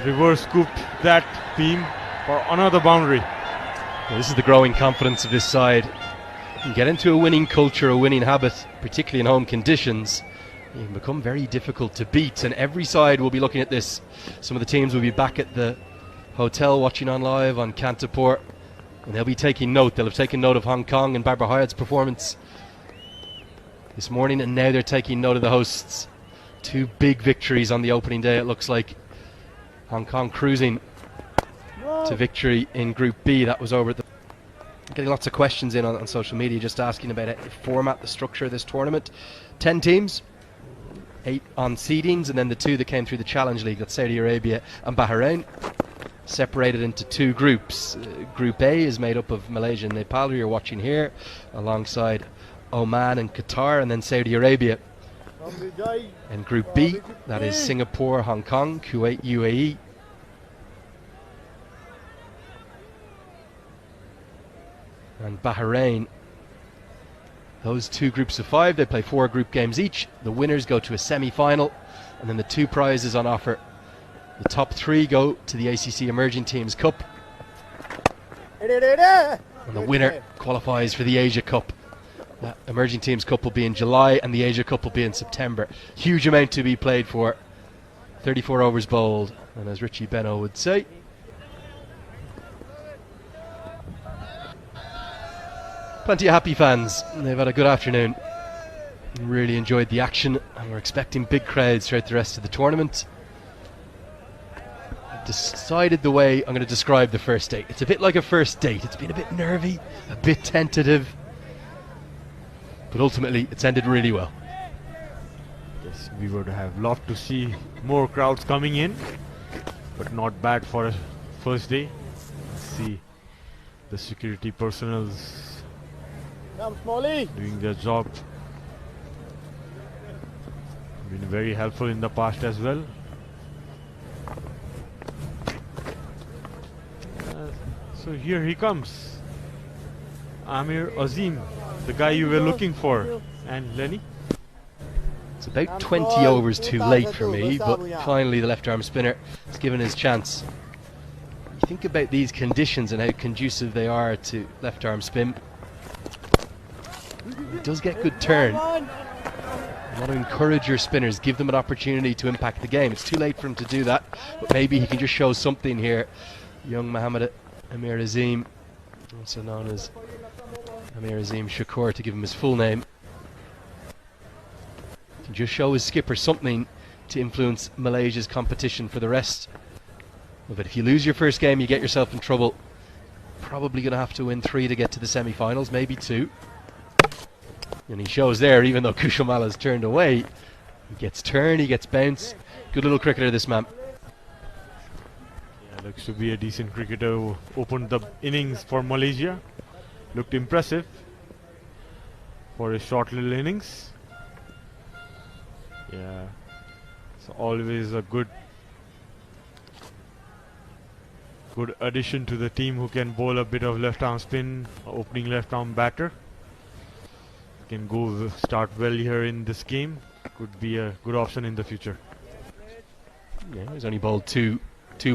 B: Reverse scooped that Bhim for another boundary.
D: Well, this is the growing confidence of this side. You get into a winning culture, a winning habit, particularly in home conditions, you can become very difficult to beat, and every side will be looking at this. Some of the teams will be back at the hotel watching on live on Kantapur, and they'll be taking note. They'll have taken note of Hong Kong and Barbara Hyatt's performance this morning, and now they're taking note of the hosts. 2 big victories on the opening day, it looks like. Hong Kong cruising to victory in Group B. That was over at the... Getting lots of questions in on social media just asking about it, the format, the structure of this tournament. 10 teams, 8 on seedings, and then the 2 that came through the Challenge League, that's Saudi Arabia and Bahrain, separated into 2 groups. Group A is made up of Malaysia and Nepal, who you're watching here, alongside Oman and Qatar, and then Saudi Arabia. And Group B, that is Singapore, Hong Kong, Kuwait, UAE. And Bahrain. Those 2 groups of 5, they play 4 group games each. The winners go to a semi-final, and then the 2 prizes on offer. The top 3 go to the ACC Emerging Teams Cup, and the winner qualifies for the Asia Cup. That Emerging Teams Cup will be in July, and the Asia Cup will be in September. Huge amount to be played for. 34 overs bowled, and as Richie Beno would say, plenty of happy fans. They've had a good afternoon. Really enjoyed the action, and we're expecting big crowds throughout the rest of the tournament. I've decided the way I'm going to describe the first day. It's a bit like a first date. It's been a bit nervy, a bit tentative, but ultimately it's ended really well.
B: Yes, we would have loved to see more crowds coming in, but not bad for a first day. See the security personnel's doing their job. Been very helpful in the past as well. So here he comes, Amir Azim, the guy you were looking for. And Lenny?
D: It's about 20 overs too late for me, but finally the left arm spinner has given his chance. You think about these conditions and how conducive they are to left arm spin. It does get good turn. You want to encourage your spinners, give them an opportunity to impact the game. It's too late for him to do that, but maybe he can just show something here. Young Mohammed Amir Azim, also known as Amir Azim Shakur to give him his full name, can just show his skipper something to influence Malaysia's competition for the rest of it. If you lose your first game, you get yourself in trouble. Probably going to have to win 3 to get to the semi-finals, maybe 2. And he shows there, even though Kushal Mala's turned away, he gets turn, he gets bounce. Good little cricketer, this man.
B: Yeah, looks to be a decent cricketer who opened the innings for Malaysia. Looked impressive for his short little innings. Yeah, it's always a good addition to the team who can bowl a bit of left arm spin, opening left arm batter. Can go start well here in this game. Could be a good option in the future.
D: Yeah, he's only bowled two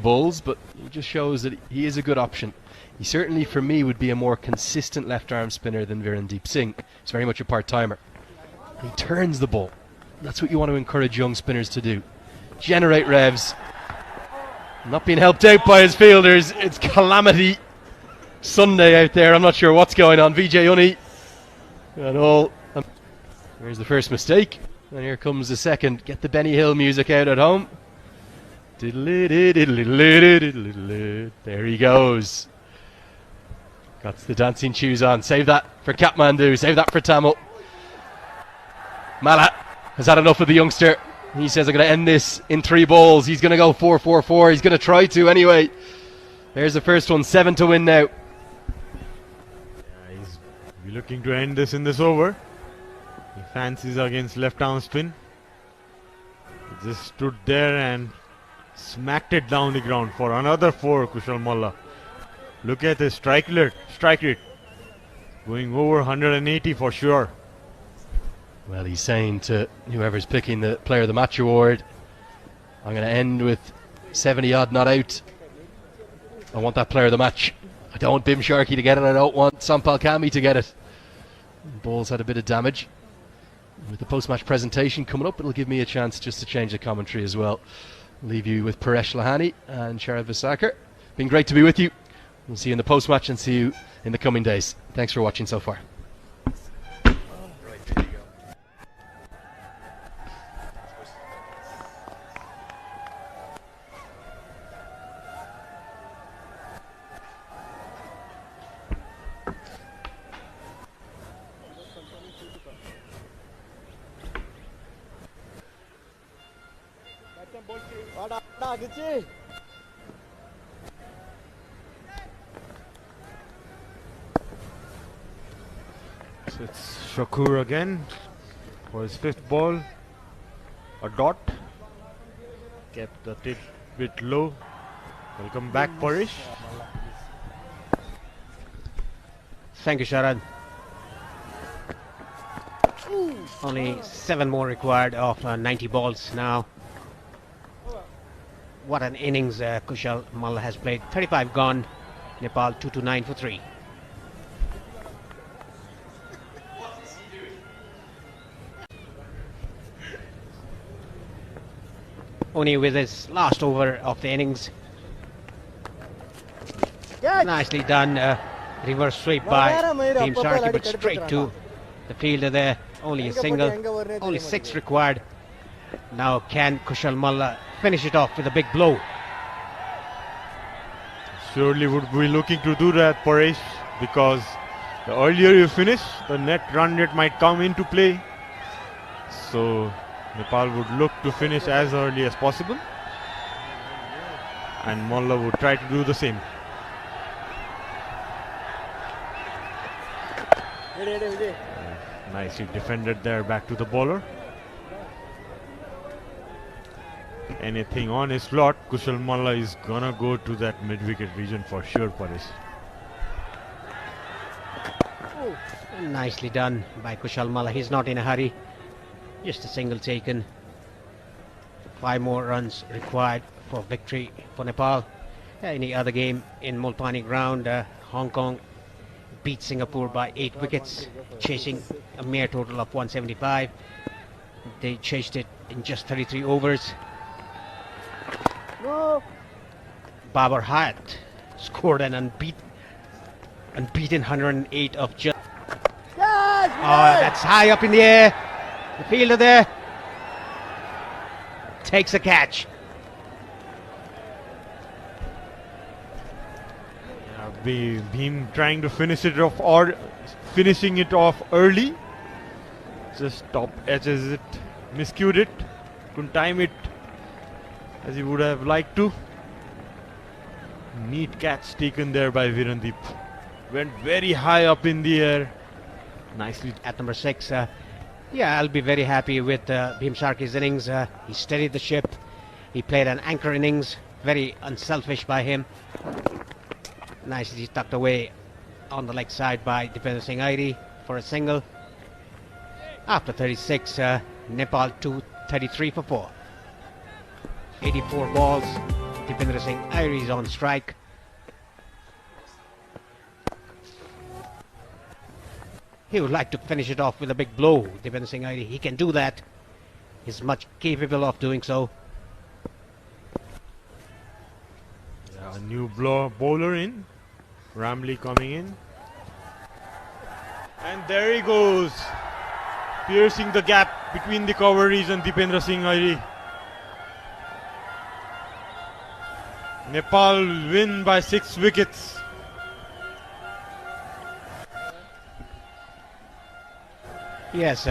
D: balls, but it just shows that he is a good option. He certainly, for me, would be a more consistent left arm spinner than Virendeep Singh. He's very much a part-timer. He turns the ball. That's what you want to encourage young spinners to do. Generate revs. Not being helped out by his fielders. It's calamity Sunday out there. I'm not sure what's going on. Vijay Uni and all. There's the first mistake, and here comes the second. Get the Benny Hill music out at home. There he goes. Got the dancing shoes on. Save that for Kathmandu. Save that for Tamil. Mala has had enough of the youngster. He says, I'm going to end this in 3 balls. He's going to go 4-4-4. He's going to try to anyway. There's the first one. 7 to win now.
B: He's looking to end this in this over. He fancies against left arm spin. He just stood there and smacked it down the ground for another 4, Kushal Malla. Look at his strike rate. Going over 180 for sure.
D: Well, he's saying to whoever's picking the Player of the Match award, I'm going to end with 70 odd not out. I want that Player of the Match. I don't want Bim Sharkey to get it. I don't want Sampal Kami to get it. The ball's had a bit of damage. With the post-match presentation coming up, it'll give me a chance just to change the commentary as well. I'll leave you with Paresh Lahani and Sharad Visakar. Been great to be with you. We'll see you in the post-match and see you in the coming days. Thanks for watching so far.
B: So it's Shakur again for his fifth ball. A dot. Kept the tip bit low. Welcome back, Paresh.
A: Thank you, Sharad. Only 7 more required of 90 balls now. What an innings Kushal Malla has played. 35 gone. Nepal 229 for 3. Only with his last over of the innings. Nicely done. Reverse sweep by Team Sharky, but straight to the fielder there. Only a single. Only 6 required. Now can Kushal Malla finish it off with a big blow?
B: Surely would be looking to do that, Paresh, because the earlier you finish, the net run rate might come into play. So Nepal would look to finish as early as possible, and Malla would try to do the same. Nicely defended there, back to the bowler. Anything on his slot, Kushal Malla is gonna go to that mid-wicket region for sure, Paresh.
A: Nicely done by Kushal Malla. He's not in a hurry. Just a single taken. 5 more runs required for victory for Nepal. Any other game in Mulpani ground, Hong Kong beat Singapore by 8 wickets, chasing a mere total of 175. They chased it in just 33 overs. Babar Hayat scored an unbeaten 108 of just. Oh, that's high up in the air. The fielder there takes a catch.
B: Bhim trying to finish it off, or finishing it off early. Just top edges it, miscued it, couldn't time it as he would have liked to. Neat catch taken there by Virandeep. Went very high up in the air. Nicely.
A: At number 6, yeah, I'll be very happy with Bhim Sharkey's innings. He steadied the ship. He played an anchor innings, very unselfish by him. Nicely tucked away on the leg side by Dipender Singh Airi for a single. After 36, Nepal 233 for 4. 84 balls. Dipender Singh Airi is on strike. He would like to finish it off with a big blow. Dipender Singh Airi, he can do that. He's much capable of doing so.
B: A new bowler in. Ramli coming in. And there he goes. Piercing the gap between the coveries and Dipender Singh Airi. Nepal win by 6 wickets.
A: Yes,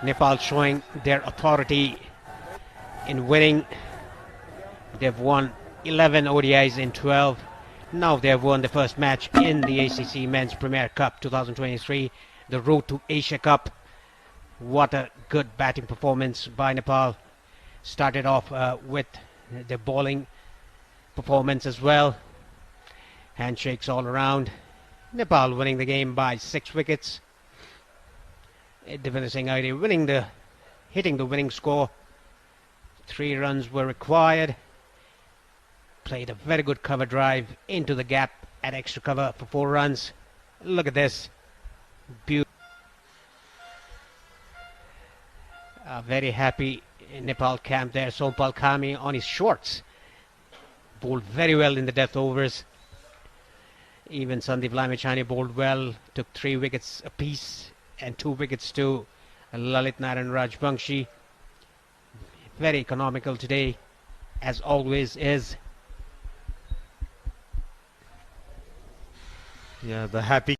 A: Nepal showing their authority in winning. They've won 11 ODIs in 12. Now they have won the first match in the ACC Men's Premier Cup 2023, the Road to Asia Cup. What a good batting performance by Nepal. Started off with the bowling performance as well. Handshakes all around. Nepal winning the game by 6 wickets. Dipender Singh Airi hitting the winning score. 3 runs were required. Played a very good cover drive into the gap at extra cover for 4 runs. Look at this. Beautiful. Very happy in Nepal camp there. Sompal Kami on his shorts. Bowled very well in the death overs. Even Sandeep Lamechani bowled well. Took 3 wickets apiece and 2 wickets to Lalit Narayan Rajbangshi. Very economical today, as always is.
B: Yeah, the happy